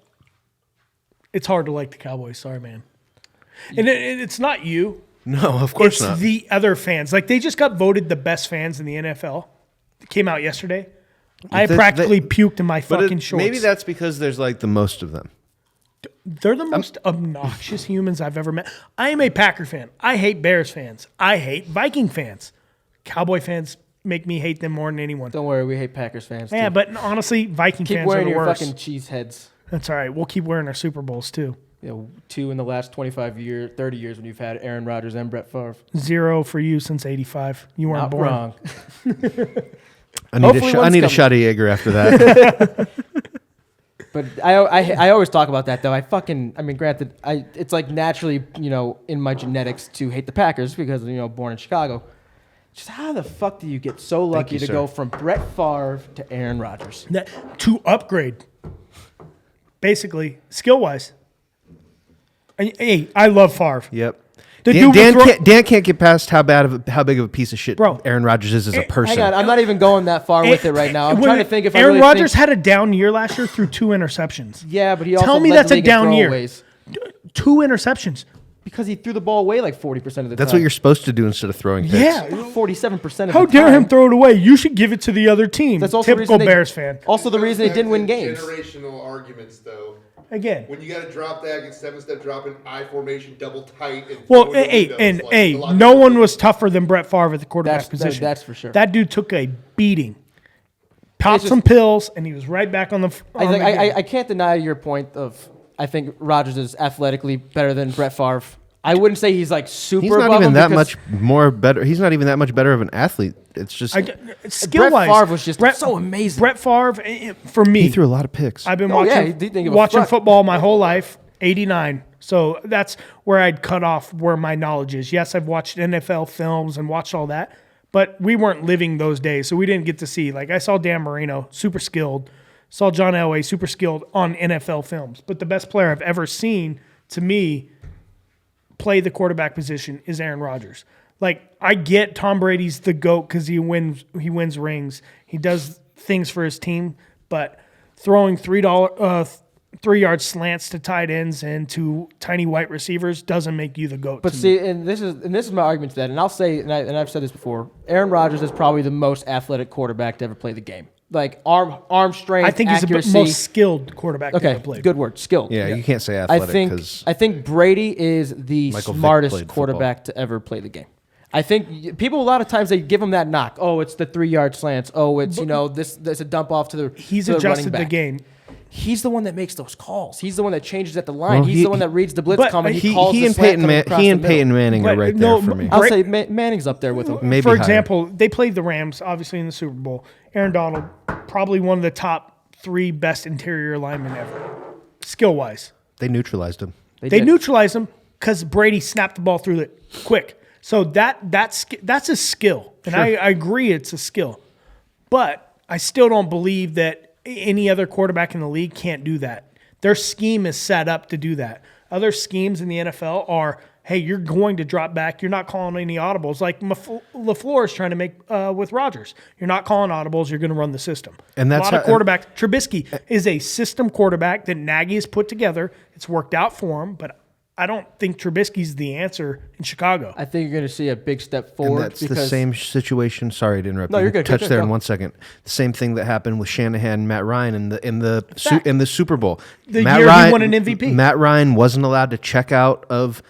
C: It's hard to like the Cowboys. Sorry, man. And it's not you.
B: No, of course
C: It's
B: not.
C: the other fans. Like, they just got voted the best fans in the NFL. It came out yesterday. I practically puked in my fucking shorts.
B: Maybe that's because there's like the most of them.
C: They're the most obnoxious humans I've ever met. I am a Packer fan. I hate Bears fans. I hate Viking fans. Cowboy fans make me hate them more than anyone.
A: Don't worry, we hate Packers fans.
C: Yeah,
A: too.
C: but honestly, Viking
A: keep
C: fans are
A: wearing
C: the
A: your
C: worst.
A: fucking cheese heads.
C: That's all right. We'll keep wearing our Super Bowls too.
A: 2 in the last 25 years, 30 years when you've had Aaron Rodgers and Brett Favre.
C: 0 for you since '85. You weren't
A: Not
C: born.
A: wrong.
B: I need
A: Hopefully
B: I
A: one's
B: need a
A: coming.
B: shot of Jaeger after that.
A: But But I always talk about that though. Granted, it's like naturally, in my genetics to hate the Packers because born in Chicago. Just how the fuck do you get so lucky to go from Brett Favre to Aaron Rodgers?
C: To upgrade, basically skill wise. Hey, I love Favre.
B: Yep.
C: Dan
B: can't get past how big of a piece of shit Aaron Rodgers is as a person.
A: Hang on, I'm not even going that far with it right now. I'm trying to think if
C: Aaron Rodgers had a down year last year through 2 interceptions.
A: Yeah, but he also
C: tell me
A: led
C: that's
A: the
C: a
A: league in
C: down year.
A: throwaways.
C: 2 interceptions.
A: Because he threw the ball away like 40% of the time.
B: That's what you're supposed to do instead of throwing picks.
C: Yeah,
A: 47% of the time.
C: How dare him throw it away? You should give it to the other team.
A: That's also
C: typical Bears fan.
A: Also the reason they didn't win games.
D: Generational arguments, though.
C: Again,
D: when you got to drop back and 7-step drop in I formation, double tight.
C: And no one was tougher than Brett Favre at the quarterback position.
A: That's for sure.
C: That dude took a beating. Popped some pills, and he was right back on the.
A: I can't deny your point of. I think Rodgers is athletically better than Brett Favre. I wouldn't say he's like super.
B: He's not even that much more better. He's not even that much better of an athlete. It's just
C: skill wise.
A: Brett Favre was just so amazing.
C: Brett Favre, for me,
B: he threw a lot of picks.
C: I've been watching football my whole life. 89. So that's where I'd cut off where my knowledge is. Yes, I've watched NFL films and watched all that, but we weren't living those days, so we didn't get to see. Like I saw Dan Marino, super skilled. Saw John Elway, super skilled on NFL films. But the best player I've ever seen, to me, play the quarterback position is Aaron Rodgers. Like, I get Tom Brady's the GOAT because he wins rings. He does things for his team. But throwing 3-yard slants to tight ends and to tiny white receivers doesn't make you the GOAT.
A: But see, and this is my argument to that. And I'll say, and I've said this before, Aaron Rodgers is probably the most athletic quarterback to ever play the game. Like arm strength,
C: I think
A: accuracy.
C: He's the most skilled quarterback
A: okay,
C: ever played.
A: Good word, skilled.
B: Yeah, you can't say athletic.
A: I think Brady is the
B: Michael Vick
A: smartest
B: played
A: quarterback to ever play the game. I think people a lot of times they give him that knock. Oh, it's the 3-yard slants. Oh, it's this a dump off to the.
C: He's
A: to the
C: adjusted
A: running back.
C: the game.
A: He's the one that makes those calls. He's the one that changes at the line. He's the one that reads the blitz coming. He calls
B: he
A: the
B: and
A: slant coming across
B: He and
A: the middle.
B: Peyton Manning are right there for me.
A: I'll say Manning's up there with him.
B: Maybe
C: for
B: higher.
C: example, they played the Rams, obviously, in the Super Bowl. Aaron Donald, probably one of the top 3 best interior linemen ever, skill-wise.
B: They neutralized him.
C: They neutralized him because Brady snapped the ball through it quick. So that's a skill, and I agree it's a skill. But I still don't believe that any other quarterback in the league can't do that. Their scheme is set up to do that. Other schemes in the NFL are, hey, you're going to drop back. You're not calling any audibles. Like LaFleur is trying to make with Rodgers. You're not calling audibles. You're going to run the system.
B: And that's
C: a lot of quarterbacks. Trubisky is a system quarterback that Nagy has put together. It's worked out for him, but I don't think Trubisky's the answer in Chicago.
A: I think you're going to see a big step forward.
B: And that's the same situation. Sorry to interrupt.
A: No, you're good.
B: Touch there in 1 second. The same thing that happened with Shanahan and Matt Ryan in the Super Bowl.
C: He won an MVP.
B: Matt Ryan wasn't allowed to check out of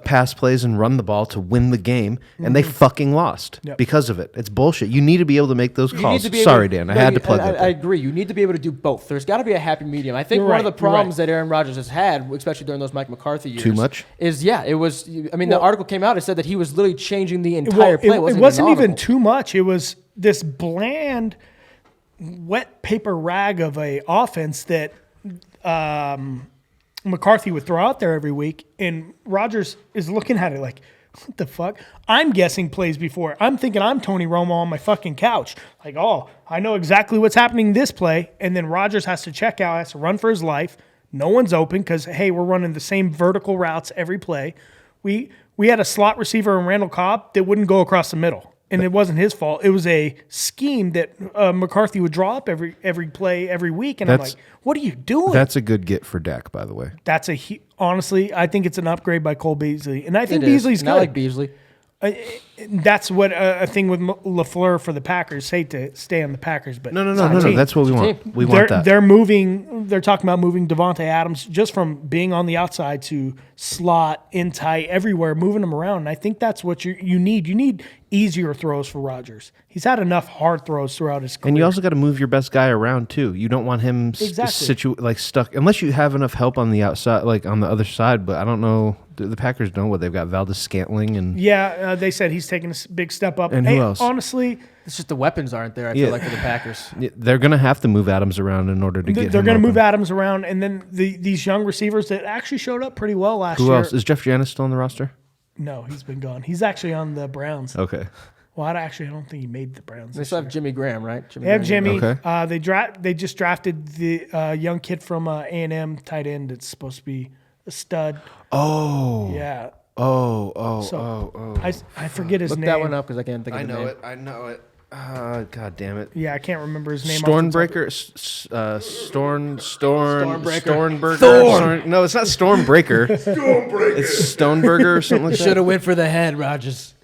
B: pass plays and run the ball to win the game, and they fucking lost because of it. It's bullshit. You need to be able to make those calls. Sorry, Dan. I had to plug that.
A: I agree. You need to be able to do both. There's got to be a happy medium. I think one of the problems that Aaron Rodgers has had, especially during those Mike McCarthy years,
B: too much
A: is it was. I mean, the article came out. It said that he was literally changing the entire play.
C: It wasn't even too much. It was this bland, wet paper rag of a offense that McCarthy would throw out there every week, and Rodgers is looking at it like, what the fuck? I'm guessing plays before. I'm thinking I'm Tony Romo on my fucking couch. Like, oh, I know exactly what's happening this play, and then Rodgers has to check out, has to run for his life. No one's open because, hey, we're running the same vertical routes every play. We had a slot receiver in Randall Cobb that wouldn't go across the middle, and it wasn't his fault. It was a scheme that McCarthy would draw up every play every week, and I'm like, what are you doing?
B: That's a good get for Dak, by the way.
C: Honestly, I think it's an upgrade by Cole Beasley, and I think Beasley's good.
A: I like Beasley.
C: That's what a thing with LaFleur for the Packers. Hate to stay on the Packers, but
B: no. That's what we want. We want that.
C: They're moving. They're talking about moving Devontae Adams just from being on the outside to slot, in tight, everywhere, moving them around. And I think that's what you need. You need easier throws for Rodgers. He's had enough hard throws throughout his career.
B: And you also got to move your best guy around too. You don't want him stuck unless you have enough help on the outside, like on the other side. But I don't know. The Packers know what they've got. Valdez-Scantling and
C: they said he's taking a big step up.
B: And who else?
C: Honestly,
A: It's just the weapons aren't there, I feel like, for the Packers.
B: they're going to have to move Adams around in order to get.
C: they're
B: going to
C: move Adams around, and then these young receivers that actually showed up pretty well last year.
B: Who else? Is Jeff Janis still on the roster?
C: No, he's been gone. He's actually on the Browns.
B: Okay.
C: Well, I don't think he made the Browns.
A: They still have Jimmy Graham, right?
C: They have Jimmy.
B: Okay.
C: They just drafted the young kid from A&M tight end that's supposed to be a stud.
B: Oh.
C: Yeah.
B: I
C: I forget his
A: Look
C: name.
A: that one up because I can't think of the name.
B: I know it. God damn it.
C: Yeah, I can't remember his name.
B: Stormbreaker, Stormberger.
A: Thor.
B: No, it's not Stormbreaker. It's Stoneberger or something like that.
A: Should have went for the head, Rodgers.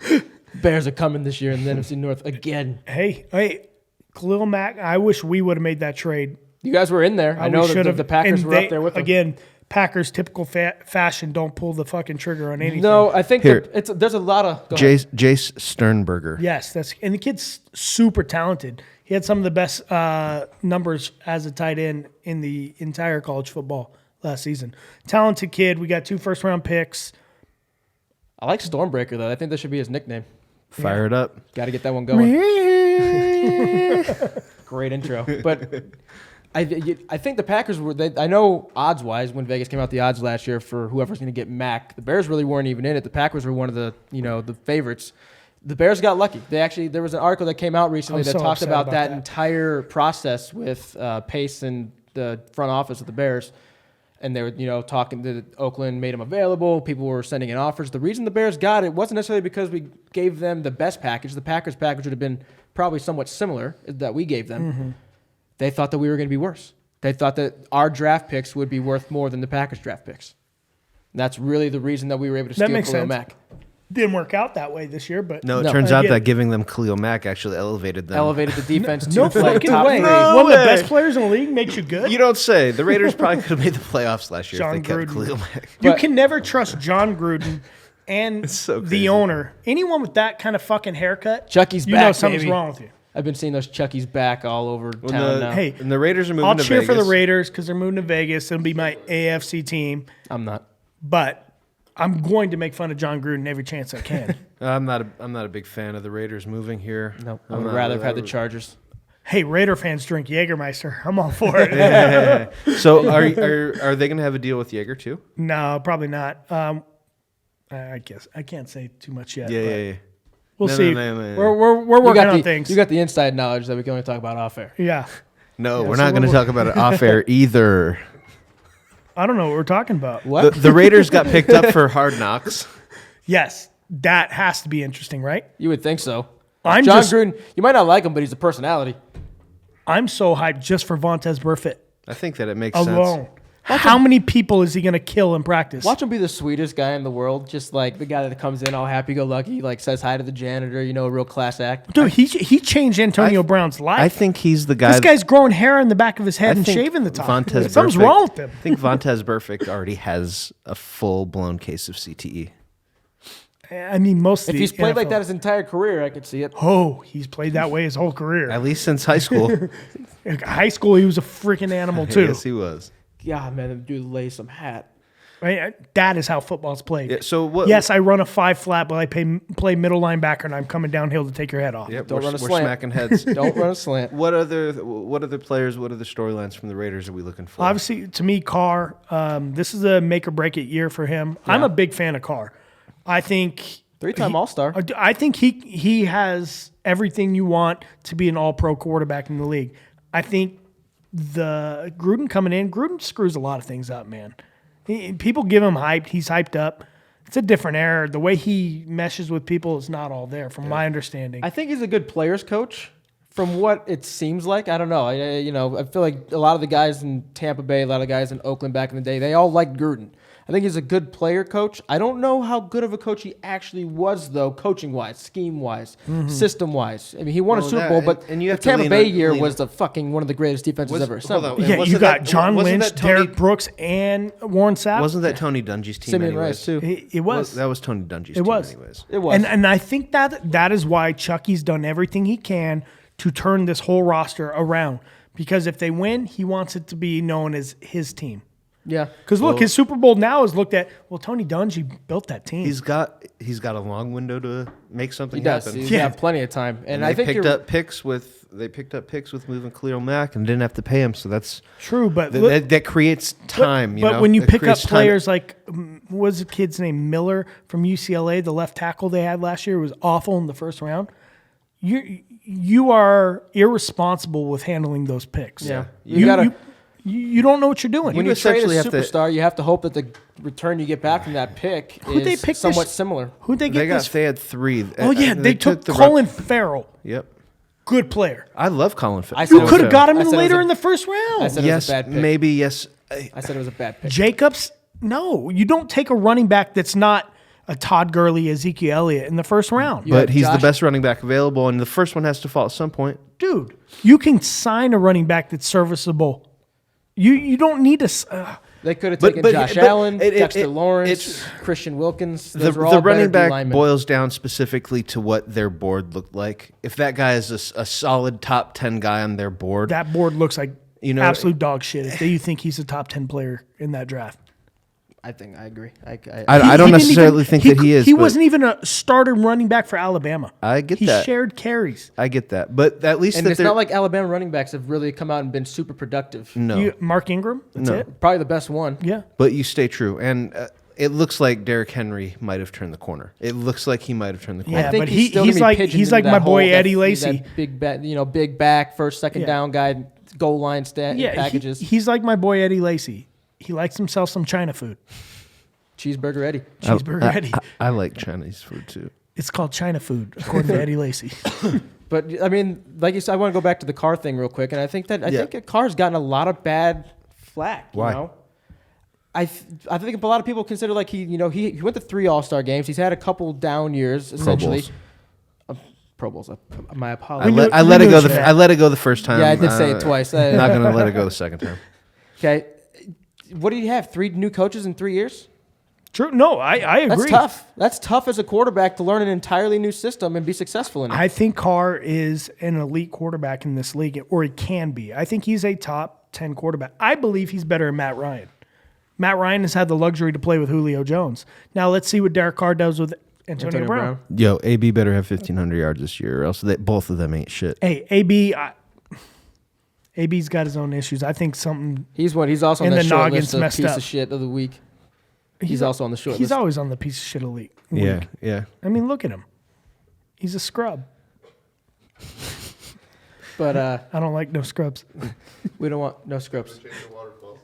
A: Bears are coming this year in the NFC North again.
C: Hey, Khalil Mack. I wish we would have made that trade.
A: You guys were in there. I know that the Packers
C: and
A: were up there with them.
C: Again, Packers typical fashion, don't pull the fucking trigger on anything.
A: No, I think there's a lot of...
B: Jace Sternberger.
C: Yes, and the kid's super talented. He had some of the best numbers as a tight end in the entire college football last season. Talented kid. We got 2 first-round picks.
A: I like Stormbreaker, though. I think that should be his nickname.
B: Fire it up.
A: Got to get that one going. Great intro. But I think the Packers were. I know odds-wise, when Vegas came out the odds last year for whoever's going to get Mac, the Bears really weren't even in it. The Packers were one of the favorites. The Bears got lucky. There was an article that came out recently that talked about that entire process with Pace and the front office of the Bears. And they were, talking to Oakland, made them available. People were sending in offers. The reason the Bears got it wasn't necessarily because we gave them the best package. The Packers package would have been probably somewhat similar that we gave them. Mm-hmm. They thought that we were going to be worse. They thought that our draft picks would be worth more than the Packers draft picks. And that's really the reason that we were able to steal Khalil Mack.
C: Didn't work out that way this year, but
B: it turns out that giving them Khalil Mack actually elevated them.
A: Elevated the defense to
C: no
A: play
C: fucking
A: top
C: way.
A: three.
C: One of the best players in the league makes you good.
B: You don't say. The Raiders probably could have made the playoffs last year if they kept Khalil Mack.
C: You can never trust John Gruden and the owner. Anyone with that kind of fucking haircut,
A: Chucky's back,
C: you know something's
A: baby.
C: wrong with you.
A: I've been seeing those Chucky's back all over town now.
C: Hey,
B: and the Raiders are moving to Vegas.
C: I'll cheer for the Raiders because they're moving to Vegas. It'll be my AFC team.
A: I'm not.
C: But I'm going to make fun of John Gruden every chance I can.
B: I'm not a big fan of the Raiders moving here.
A: No, I would rather have had the Chargers.
C: Hey, Raider fans drink Jägermeister. I'm all for it.
B: So are they going to have a deal with Jaeger too?
C: No, probably not. I guess I can't say too much yet.
B: Yeah.
C: We'll see. We're working on things.
A: You got the inside knowledge that we can only talk about off air.
C: Yeah.
B: No, we're not going to talk about it off air either.
C: I don't know what we're talking about.
A: What?
B: The Raiders got picked up for Hard Knocks.
C: Yes, that has to be interesting, right?
A: You would think so.
C: John
A: Gruden, you might not like him, but he's a personality.
C: I'm so hyped just for Vontaze Burfict
B: I think that it makes
C: alone.
B: sense.
C: How many people is he going to kill in practice?
A: Watch him be the sweetest guy in the world, just like the guy that comes in all happy-go-lucky, like says hi to the janitor, a real class act.
C: Dude, he changed Antonio Brown's life.
B: I think he's the guy.
C: This guy's growing hair in the back of his head and shaving the top. Something's wrong with him.
B: I think Vontaze Burfict already has a full-blown case of CTE.
C: I mean, most of
A: If he's played like that his entire career, I could see it.
C: Oh, he's played that way his whole career.
B: At least since high school.
C: High school, he was a freaking animal, too.
B: Yes, he was.
A: God, man, the dude lay some hat.
C: Right? That is how football's played.
B: Yeah, so what?
C: Yes, I run a 5 flat, but I play middle linebacker, and I'm coming downhill to take your head off.
B: Yep,
A: Don't run a
B: we're
A: slant.
B: smacking heads.
A: Don't run a slant.
B: What other players, what other storylines from the Raiders are we looking for?
C: Obviously, to me, Carr, this is a make or break it year for him. Yeah. I'm a big fan of Carr. I think
A: 3-time All-Star.
C: I think he has everything you want to be an all-pro quarterback in the league. I think the Gruden coming in, Gruden screws a lot of things up, man. People give him hype. He's hyped up. It's a different era. The way he meshes with people is not all there, from my understanding.
A: I think he's a good players coach from what it seems like, I don't know. I feel like a lot of the guys in Tampa Bay, a lot of guys in Oakland back in the day, they all liked Gruden. I think he's a good player coach. I don't know how good of a coach he actually was, though, coaching-wise, scheme-wise, system-wise. I mean, he won a Super Bowl, but
B: and you have
A: the
B: to
A: Tampa
B: lean
A: Bay
B: on-
A: year
B: lean-
A: was the fucking one of the greatest defenses ever assembled.
C: Yeah, you got John Lynch, Derek Brooks, and Warren Sapp.
B: Wasn't that Tony Dungy's team
A: Simeon
B: anyways?
A: Rice, too.
C: It was.
B: That was Tony Dungy's
C: It
B: team
C: was.
B: anyways.
A: It was.
C: And I think that is why Chucky's done everything he can to turn this whole roster around. Because if they win, he wants it to be known as his team.
A: Yeah.
C: Because look, his Super Bowl now is looked at. Well, Tony Dungy built that team.
B: He's got a long window to make something
A: He does.
B: happen.
A: He's
C: Yeah.
A: got plenty of time. And
B: they
A: I think
B: picked up picks with moving Khalil Mack and didn't have to pay him, so that's
C: true, but
B: that creates time.
C: But when you
B: It
C: pick up
B: creates time.
C: players like, what was the kid's name, Miller from UCLA, the left tackle they had last year was awful in the first round. You are irresponsible with handling those picks.
A: Yeah.
C: You don't know what you're doing.
A: when
B: you
A: you trade a
B: essentially have to-
A: superstar, you have to hope that the return you get back from that pick
C: Who'd they
A: is
C: pick
A: somewhat
C: this-
A: similar.
C: Who'd they get this?
B: they had three.
C: Oh yeah, they took
B: the
C: Colin Farrell.
B: Yep,
C: Good player.
B: I love Colin Farrell.
A: I said
C: You
A: it was
C: could have got him
A: I
C: in
A: said it was
C: later
A: a-
C: in the first
A: I
C: round.
A: said it was
B: Yes,
A: a bad pick.
B: maybe yes.
A: I said it was a bad pick.
C: Jacobs, no, you don't take a running back that's not a Todd Gurley, Ezekiel Elliott in the first round.
A: You
B: But
A: have
B: he's the
A: Josh-
B: best running back available, and the first one has to fall at some point.
C: Dude, you can sign a running back that's serviceable. You don't need to.
A: They could have
B: But-
A: taken
B: but-
A: Josh
B: but
A: Allen,
B: it-
A: Dexter
B: it-
A: Lawrence,
B: it's-
A: Christian Wilkins.
B: The
A: Those are all
B: running
A: better
B: back
A: D-linemen.
B: boils down specifically to what their board looked like. If that guy is a solid top 10 guy on their board,
C: That board looks like
B: You know-
C: absolute dog shit. If you think he's a top 10 player in that draft,
A: I think I agree.
B: I
C: He-
B: don't
C: he didn't
B: necessarily
C: even-
B: think that he is.
C: He
B: but
C: wasn't even a starter running back for Alabama.
B: I get
C: he
B: that.
C: shared carries.
B: I get that, but at least
A: And
B: that
A: it's
B: they're
A: not like Alabama running backs have really come out and been super productive.
B: no.
C: Mark Ingram, that's
B: No.
C: it.
A: Probably the best one.
C: Yeah.
B: But you stay true, and it looks like Derrick Henry might have turned the corner. It looks like he might have turned the corner.
C: Yeah,
A: I think
C: but
A: he's, still
C: he's
A: gonna be
C: like-
A: pigeoned
C: he's
A: into
C: like
A: that
C: my boy
A: whole-
C: Eddie
A: that
C: Lacy.
A: big back, big back, first, second
C: Yeah.
A: down guy, goal line stat
C: Yeah,
A: packages.
C: he's like my boy Eddie Lacy. He likes himself some China food.
A: Cheeseburger Eddie.
C: Cheeseburger Eddie.
B: I like Chinese food too.
C: It's called China food, according to Eddie Lacy.
A: But I mean, like you said, I want to go back to the Carr thing real quick, and I think Carr's gotten a lot of bad flack. You
B: Why?
A: know? I think a lot of people consider like he went to 3 All-Star games. He's had a couple down years essentially. Pro Bowls. My apologies.
B: I let it go. I let it go the first time.
A: Yeah, I did say it twice.
B: Not gonna let it go the second time.
A: Okay. What do you have? 3 new coaches in 3 years?
C: True. No, I agree.
A: That's tough. That's tough as a quarterback to learn an entirely new system and be successful in it.
C: I think Carr is an elite quarterback in this league, or he can be. I think he's a top 10 quarterback. I believe he's better than Matt Ryan. Matt Ryan has had the luxury to play with Julio Jones. Now let's see what Derek Carr does with Antonio Brown.
B: Yo, AB better have 1,500 yards this year, or else both of them ain't shit.
C: Hey, AB's got his own issues. I think something.
A: He's also on
C: And
A: the
C: the
A: short
C: noggin's
A: list of
C: messed
A: piece
C: up.
A: of shit of the week. He's also on the short
C: He's
A: list.
C: always on the piece of shit elite.
B: Yeah,
C: week.
B: yeah.
C: I mean, look at him. He's a scrub.
A: But
C: I don't like no scrubs.
A: we don't want no scrubs.
D: Change the waterfall.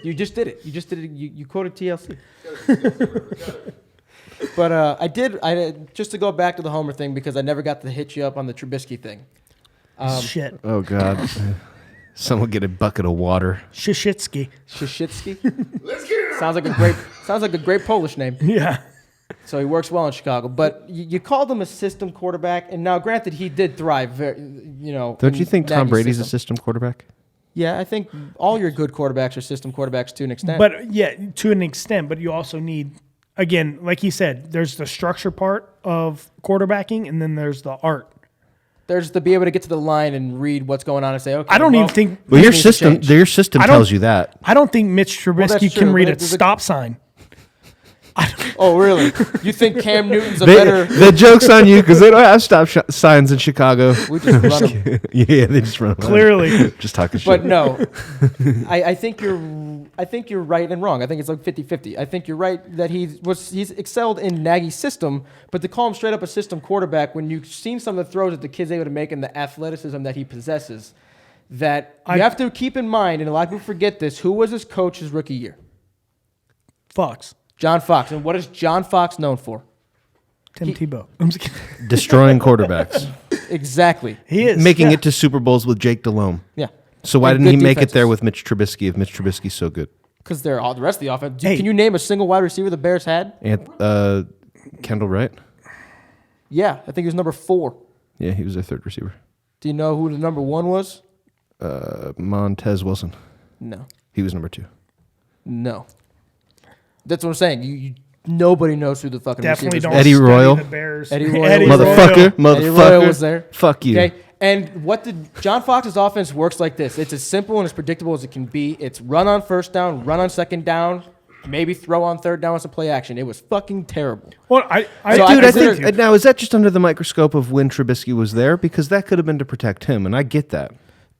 A: You just did it. You quoted TLC. But I just to go back to the Homer thing because I never got to hit you up on the Trubisky thing.
C: Shit.
B: Oh God. Someone get a bucket of water.
C: Shishitsky.
A: Shishitsky.
D: Let's get it.
A: sounds like a great Polish name.
C: Yeah.
A: So he works well in Chicago. But you called him a system quarterback, and now granted he did thrive.
B: Don't
A: in
B: you think Tom
A: Nagy's
B: Brady's a
A: system.
B: system quarterback?
A: Yeah, I think all your good quarterbacks are system quarterbacks to an extent.
C: But yeah, to an extent, but you also need, again, like he said, there's the structure part of quarterbacking, and then there's the art.
A: there's to be able to get to the line and read what's going on and say, okay.
C: I don't
A: well,
C: even think.
B: Well,
A: this
B: your
A: needs to
B: system,
A: change.
B: your system
C: I don't-
B: tells you that.
C: I don't think Mitch Trubisky
A: that's
C: can
A: true,
C: read
A: but
C: a
A: there's a-
C: stop sign.
A: Oh, really? You think Cam Newton's a
B: They,
A: better?
B: the joke's on you because they don't have stop signs in Chicago.
A: We just run him.
B: Yeah, they just run.
C: Clearly.
B: just talking shit.
A: But no, I think you're right and wrong. I think it's like 50-50. I think you're right that he's excelled in Nagy's system, but to call him straight up a system quarterback when you've seen some of the throws that the kid's able to make and the athleticism that he possesses, that you have to keep in mind, and a lot of people forget this, who was his coach his rookie year?
C: Fox.
A: John Fox. And what is John Fox known for?
C: Tim Tebow. I'm just kidding.
B: Destroying quarterbacks.
A: Exactly.
C: He is
B: making it to Super Bowls with Jake Delhomme.
A: Yeah.
B: So why
A: And
B: didn't he
A: good
B: make it there
A: defenses.
B: with Mitch Trubisky if Mitch Trubisky's so good?
A: Because they're all the rest of the offense.
C: Hey.
A: Can you name a single wide receiver the Bears had?
B: And Kendall Wright?
A: Yeah, I think he was number 4.
B: Yeah, he was their third receiver.
A: Do you know who the number 1 was?
B: Montez Wilson.
A: No.
B: He was number 2.
A: No. That's what I'm saying. Nobody knows who the fucking
C: definitely
A: receivers
C: don't
A: were.
B: Eddie
C: study
B: Royal.
C: the Bears.
A: Eddie Royal.
B: Motherfucker.
A: Eddie Royal was there.
B: Fuck you.
A: Okay. And what did John Fox's offense works like this? It's as simple and as predictable as it can be. It's run on first down, run on second down, maybe throw on third down with some play action. It was fucking terrible.
C: Well,
A: So
B: Dude, I
A: consider-
B: think now is that just under the microscope of when Trubisky was there? Because that could have been to protect him, and I get that.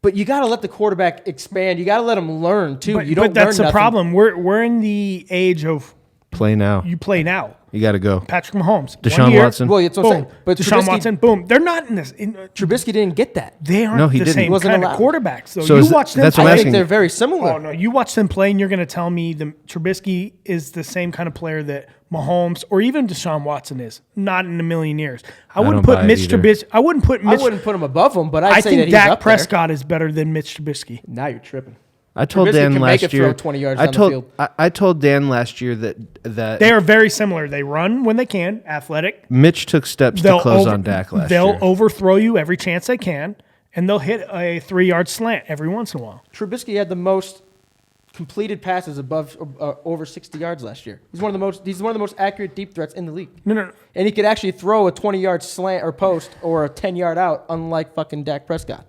A: But you got to let the quarterback expand. You got to let him learn too.
C: but,
A: You don't
C: but that's
A: learn
C: the
A: nothing.
C: problem. We're in the age of
B: Play now.
C: you play now.
B: You got to go.
C: Patrick Mahomes,
B: Deshaun
C: 1 year,
B: Watson.
A: Well, that's what I'm
C: boom.
A: saying. But
C: Deshaun
A: Trubisky-
C: Watson, boom. They're not in this.
A: Trubisky didn't get that.
C: They aren't
B: No, he
C: the
B: didn't.
C: same
B: He
A: wasn't
C: kind of
A: allowed.
C: quarterbacks. So
B: So
C: you
B: is it-
C: watch them.
B: that's what I'm
A: I
C: play-
A: think
B: asking.
A: they're very similar.
C: Oh no! You watch them play, and you're going to tell me the Trubisky is the same kind of player that Mahomes or even Deshaun Watson is. Not in a million years. I wouldn't
B: don't
C: put
B: buy it
C: Mitch
B: either.
C: Trubisky. I wouldn't put
A: I
C: Mitch.
A: wouldn't put him above him, but I'd
C: I
A: say that
C: think
A: he's
C: Dak
A: up
C: Prescott is better than Mitch Trubisky.
A: there. Now you're tripping.
B: I told
A: Trubisky
B: Dan
A: can make
B: last
A: it
B: year.
A: throw 20 yards
B: I
A: down the
B: told
A: field.
B: I told Dan last year that
C: They are very similar. They run when they can, athletic.
B: Mitch took steps to close on Dak last
C: They'll
B: year.
C: overthrow you every chance they can, and they'll hit a 3-yard slant every once in a while.
A: Trubisky had the most completed passes above over 60 yards last year. He's one of the most accurate deep threats in the league.
C: No.
A: And he could actually throw a 20-yard slant or post or a 10-yard out, unlike fucking Dak Prescott.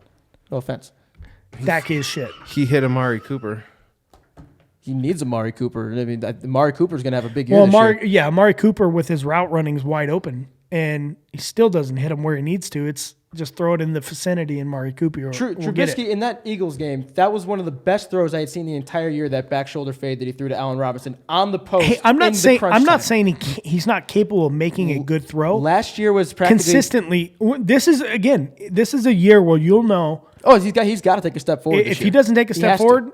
A: No offense.
C: Dak is shit.
B: He hit Amari Cooper.
A: He needs Amari Cooper. I mean, Amari Cooper's going to have a big year
C: Well,
A: this year.
C: Amari Cooper with his route running is wide open, and he still doesn't hit him where he needs to. It's just throw it in the vicinity, and Amari Cooper will get it.
A: Trubisky in that Eagles game, that was one of the best throws I had seen the entire year. That back shoulder fade that he threw to Allen Robinson on the post.
C: Hey, I'm
A: in
C: not
A: the
C: saying
A: crunch
C: I'm not
A: time.
C: saying he's not capable of making a good throw.
A: Last year was practically
C: Consistently, this is a year where you'll know
A: Oh, he's got to take a step forward.
C: if he doesn't take a step
A: has to.
C: forward.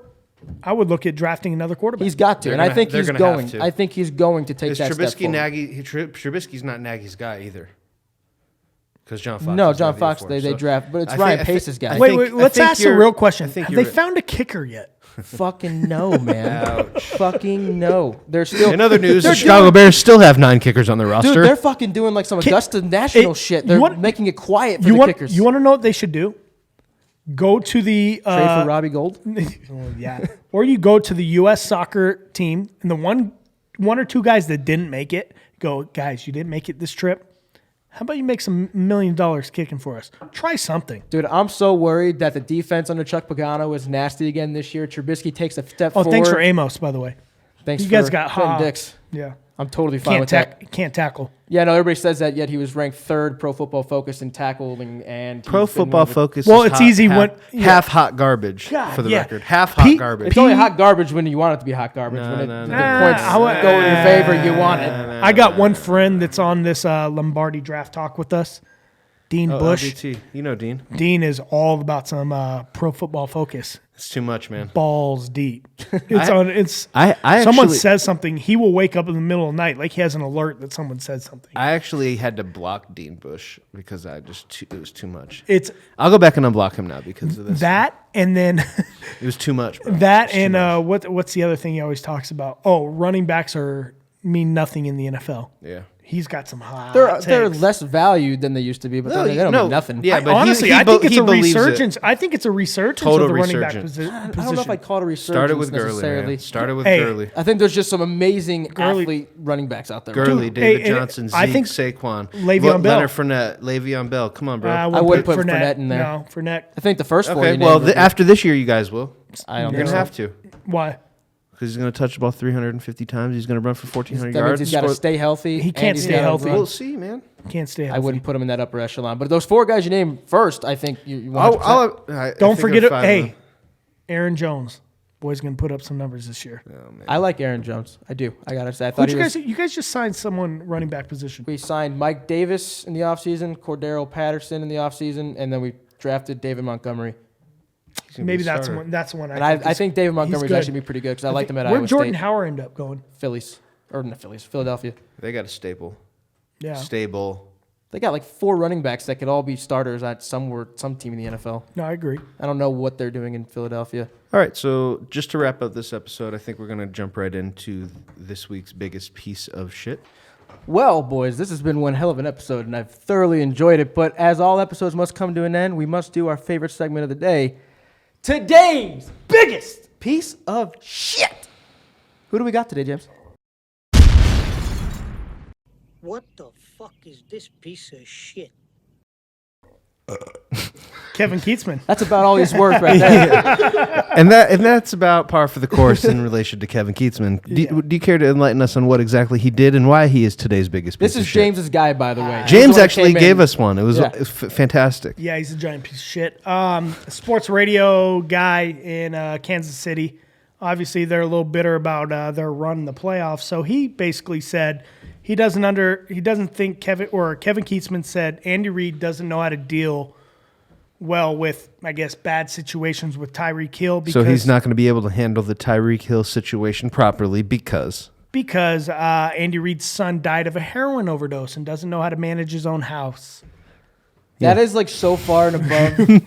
C: I would look at drafting another quarterback.
A: He's got to,
B: They're
A: and I
B: gonna-
A: think
B: they're
A: he's
B: gonna
A: going.
B: have to.
A: I think he's going to take
B: Is
A: that step
B: Trubisky
A: forward.
B: Nagy? Trubisky's not Nagy's guy either. Because John Fox.
A: No,
B: was
A: John
B: there
A: Fox,
B: before,
A: they
B: so
A: draft, but it's
B: I
A: Ryan
B: think- I
A: Pace's
B: think-
A: guy.
B: I
C: Wait,
B: think-
C: wait.
B: I
C: Let's
B: think
C: ask the
B: you're-
C: real question.
B: I think
C: Have they
B: you're-
C: found a kicker yet?
A: Fucking no, man. Fucking no. They're still.
B: In other news, the
A: they're
B: Chicago
A: doing-
B: Bears still have 9 kickers on their
A: Dude,
B: roster.
A: they're fucking doing like some Augusta National shit. They're making it quiet for the kickers.
C: You want to know what they should do? Go to the
A: Trade for Robbie Gold?
C: yeah, or you go to the U.S. soccer team and the one or two guys that didn't make it. Go, guys, you didn't make it this trip. How about you make some $1 million kicking for us? Try something.
A: Dude, I'm so worried that the defense under Chuck Pagano is nasty again this year. Trubisky takes a step
C: Oh,
A: forward.
C: thanks for Amos, by the way.
A: Thanks
C: You guys
A: for
C: got
A: Clinton
C: Ha.
A: Dix.
C: Yeah,
A: I'm totally fine with that.
C: can't tackle.
A: Yeah, no, everybody says that, yet he was ranked 3rd Pro Football Focus in tackling and
B: Pro
A: he's been
B: Football
A: one of the-
B: Focus.
C: Well,
B: is
C: it's
B: hot,
C: easy
B: half,
C: when- yeah.
B: half hot garbage
C: God,
B: for the
C: yeah.
B: record. Half hot
C: Pete-
B: garbage.
A: It's only hot garbage when you want it to be hot garbage.
B: No,
A: when
B: no,
A: the
B: no.
A: points go in your favor, you want it.
C: I got one friend that's on this Lombardi draft talk with us, Dean Bush.
B: LBT. You know Dean.
C: Dean is all about some Pro Football Focus.
B: It's too much, man.
C: Balls deep.
B: I
C: someone
B: actually-
C: says something, he will wake up in the middle of the night like he has an alert that someone said something.
B: I actually had to block Dean Bush because it was too much.
C: It's
B: I'll go back and unblock him now because of this.
C: that, and then
B: It was too much, bro.
C: that,
B: It's too
C: and
B: much.
C: what's the other thing he always talks about? Oh, running backs mean nothing in the NFL.
B: Yeah.
C: He's got some hot.
A: They're
C: takes.
A: less valued than they used to be, but they don't mean nothing.
B: Yeah, but
C: Honestly,
B: I
C: I think it's a
B: believes it.
C: resurgence. I think it's a resurgence
B: Total
C: of the running back
B: resurgence.
C: position.
A: I don't know if I call it a resurgence
B: Started with Gurley,
A: necessarily.
B: man. Started with
C: Hey.
B: Gurley.
A: I think there's just some amazing
C: Gurley-
A: athlete running backs out there.
B: Gurley,
C: Dude,
B: David
C: hey,
B: Johnson,
C: I
B: Zeke,
C: think
B: Saquon,
C: Le'Veon Bell.
B: Leonard Fournette, Le'Veon Bell. Come on, bro.
C: I
A: wouldn't put Fournette in there.
C: No, Fournette.
A: I think the first 4
B: okay,
A: you
B: well,
A: named would be-
B: after this year, you guys will.
A: I don't
B: You're
A: think
B: gonna
A: so.
B: have to
C: Why?
B: because he's gonna touch the ball 350 times. He's gonna run for 1,400
A: That means
B: yards.
A: he's got to
B: score-
A: stay healthy.
C: He
A: and
C: can't
A: he's
C: stay
A: gotta
C: healthy.
A: run.
B: We'll see, man.
C: Can't stay healthy.
A: I wouldn't put him in that upper echelon. But those 4 guys you named first, I think you want to.
C: Don't forget it. Hey, Aaron Jones. Boy's going to put up some numbers this year.
A: I like Aaron Jones. I do. I got to say. I thought
C: You guys just signed someone running back position.
A: we signed Mike Davis in the offseason, Cordero Patterson in the offseason, and then we drafted David Montgomery.
C: Maybe that's one. That's one.
A: And I think David Montgomery is
C: good.
A: actually be pretty good because I liked him at
C: Where'd
A: Iowa
C: Jordan
A: State.
C: Howard end up going?
A: Phillies. Or not Phillies, Philadelphia.
B: They got a staple.
C: Yeah.
B: Stable.
A: They got like 4 running backs that could all be starters at some team in the NFL.
C: No, I agree.
A: I don't know what they're doing in Philadelphia.
B: All right, so just to wrap up this episode, I think we're going to jump right into this week's biggest piece of shit.
A: Well, boys, this has been one hell of an episode, and I've thoroughly enjoyed it. But as all episodes must come to an end, we must do our favorite segment of the day. Today's biggest piece of shit. Who do we got today, James?
E: What the fuck is this piece of shit?
C: Kevin Keatsman.
A: That's about all he's worth right there.
B: And that's about par for the course in relation to Kevin Keatsman. Do you care to enlighten us on what exactly he did and why he is today's biggest piece
A: This
B: of
A: is
B: shit?
A: James's guy, by the way.
B: James
A: He's the one
B: actually
A: that came
B: gave
A: in.
B: us one. It was
A: Yeah.
B: fantastic.
C: Yeah, he's a giant piece of shit. Sports radio guy in Kansas City. Obviously, they're a little bitter about their run in the playoffs. So he basically said he doesn't think Kevin Keatsman said Andy Reid doesn't know how to deal well with, I guess, bad situations with Tyreek Hill.
B: So he's not going to be able to handle the Tyreek Hill situation properly because
C: Andy Reid's son died of a heroin overdose and doesn't know how to manage his own house.
A: That is like so far and above.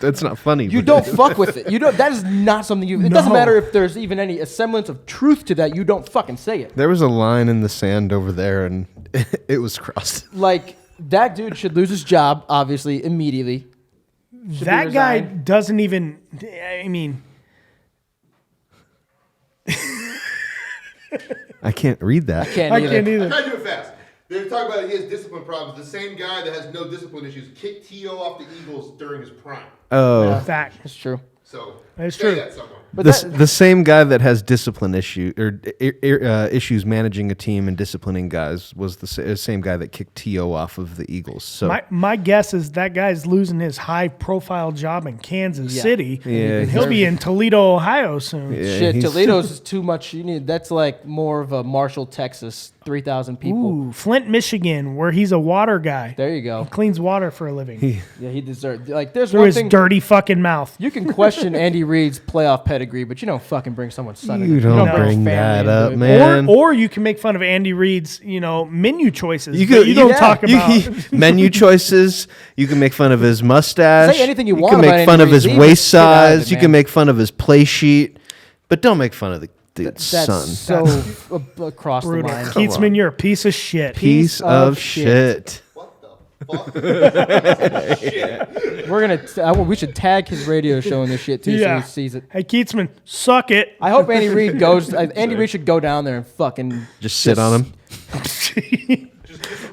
B: that's not funny.
A: You
B: but-
A: don't fuck with it. You don't. That is not something you. It doesn't
C: No.
A: matter if there's even any semblance of truth to that. You don't fucking say it.
B: There was a line in the sand over there, and it was crossed.
A: Like that dude should lose his job, obviously, immediately. Should
C: That
A: be
C: guy
A: resigned.
C: doesn't even. I mean,
B: I can't read that.
A: Can't
C: I
A: either.
C: can't
D: I
C: either.
D: tried to do it fast. They're talking about he has discipline problems. The same guy that has no discipline issues kicked T.O. off the Eagles during his prime.
B: Oh,
C: Fact.
A: That's true.
D: So
C: That's
D: say
C: true.
D: that somewhere.
A: But
B: the same guy that has discipline issues managing a team and disciplining guys was the same guy that kicked T.O. off of the Eagles. So
C: My guess is that guy's losing his high profile job in Kansas
A: Yeah.
C: City.
B: Yeah,
C: And he'll be in Toledo, Ohio soon.
B: Yeah,
A: shit,
B: he's-
A: Toledo's is too much. You need. That's like more of a Marshall, Texas, 3,000 people.
C: Ooh, Flint, Michigan, where he's a water guy.
A: There you go.
C: Cleans water for a living.
A: Yeah, he deserved. Like, there's
C: Through
A: one
C: his
A: thing.
C: dirty fucking mouth.
A: You can question Andy Reid's playoff pedigree, but you don't fucking bring someone's son.
B: You
A: into it.
B: don't
A: his
B: bring
A: family
B: that
A: into
B: up,
A: it.
B: man.
C: Or you can make fun of Andy Reid's, menu choices.
B: You
C: but
B: could-
C: you don't
B: yeah,
C: talk about.
B: menu choices. You can make fun of his mustache.
A: Say anything you
B: You
A: want
B: can
A: about
B: make fun
A: Andy
B: of his
A: Reid. Leave the
B: waist
A: shit out of
B: size.
A: it,
B: You
A: man.
B: can make fun of his play sheet, but don't make fun of the
A: That's
B: son.
A: so across
C: Brutal.
A: the line.
C: Keatsman, you're a piece of shit.
B: Piece of shit.
D: What the fuck?
A: We're gonna. We should tag his radio show in this shit too, so
C: Yeah.
A: he sees it.
C: Hey, Keatsman, suck it.
A: I hope Andy Reid goes. Andy Reid should go down there and fucking
B: Just sit on him.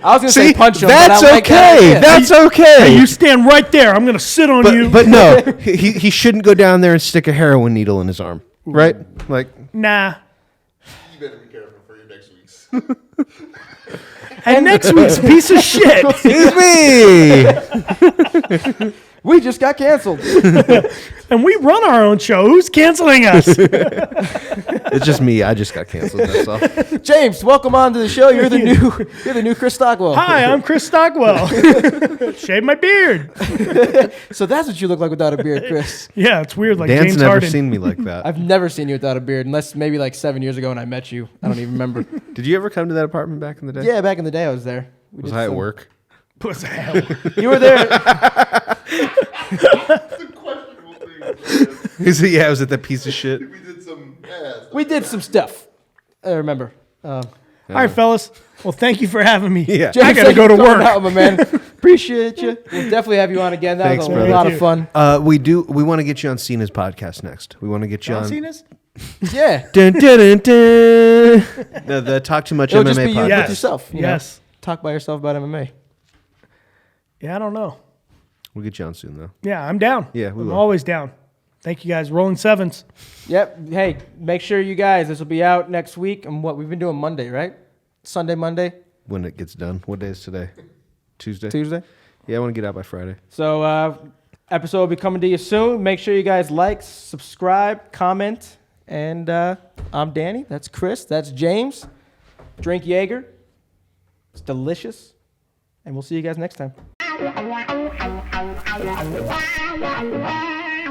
A: I was gonna
B: See,
A: say punch him.
B: that's
A: but I like that
B: okay.
A: idea.
B: That's okay.
C: Hey, you stand right there. I'm going to sit on you.
B: But no, he shouldn't go down there and stick a heroin needle in his arm, right? Like,
C: Nah.
D: You better be careful for your next week's.
C: And next week's piece of shit.
B: excuse me.
A: We just got canceled.
C: And we run our own show. Who's canceling us?
B: It's just me. I just got canceled. That's all.
A: James, welcome on to the show. You're the new Chris Stockwell.
C: Hi, I'm Chris Stockwell. Shave my beard.
A: So that's what you look like without a beard, Chris.
C: Yeah, it's weird. Like
B: Dan's
C: James
B: never
C: Harden.
B: seen me like that.
A: I've never seen you without a beard, unless maybe like 7 years ago when I met you. I don't even remember.
B: Did you ever come to that apartment back in the day?
A: Yeah, back in the day I was there. We
B: Was
A: did
B: I at
A: some-
B: work?
C: Puss hell.
A: You were there.
D: It's a questionable thing.
B: Yeah, I was at that piece of shit.
D: We did some.
A: We did some stuff. I remember.
C: All right, fellas. Well, thank you for having me.
B: Yeah.
C: I
A: James,
C: got to
A: thank
C: go
A: you
C: to
A: for coming
C: work.
A: out, my man. Appreciate you. We'll definitely have you on again. That
B: Thanks,
A: was a
B: brother.
A: lot of fun.
B: We want to get you on Cena's podcast next. We want to get you
C: John
B: on.
C: Cena's?
A: Yeah.
B: Dun, dun, dun, dun. The Talk Too Much
A: It'll
B: MMA
A: just be you
B: podcast.
A: with
C: Yes.
A: yourself. You know?
C: Yes.
A: Talk by yourself about MMA.
C: Yeah, I don't know.
B: We'll get you on soon, though.
C: Yeah, I'm down.
B: Yeah, we
C: I'm
B: will.
C: always down. Thank you, guys. Rolling sevens.
A: Yep. Hey, make sure you guys, this will be out next week. And what we've been doing Monday, right? Sunday, Monday,
B: When it gets done. What day is today? Tuesday?
A: Tuesday.
B: Yeah, I want to get out by Friday.
A: So episode will be coming to you soon. Make sure you guys like, subscribe, comment. And I'm Danny. That's Chris. That's James. Drink Jaeger. It's delicious. And we'll see you guys next time.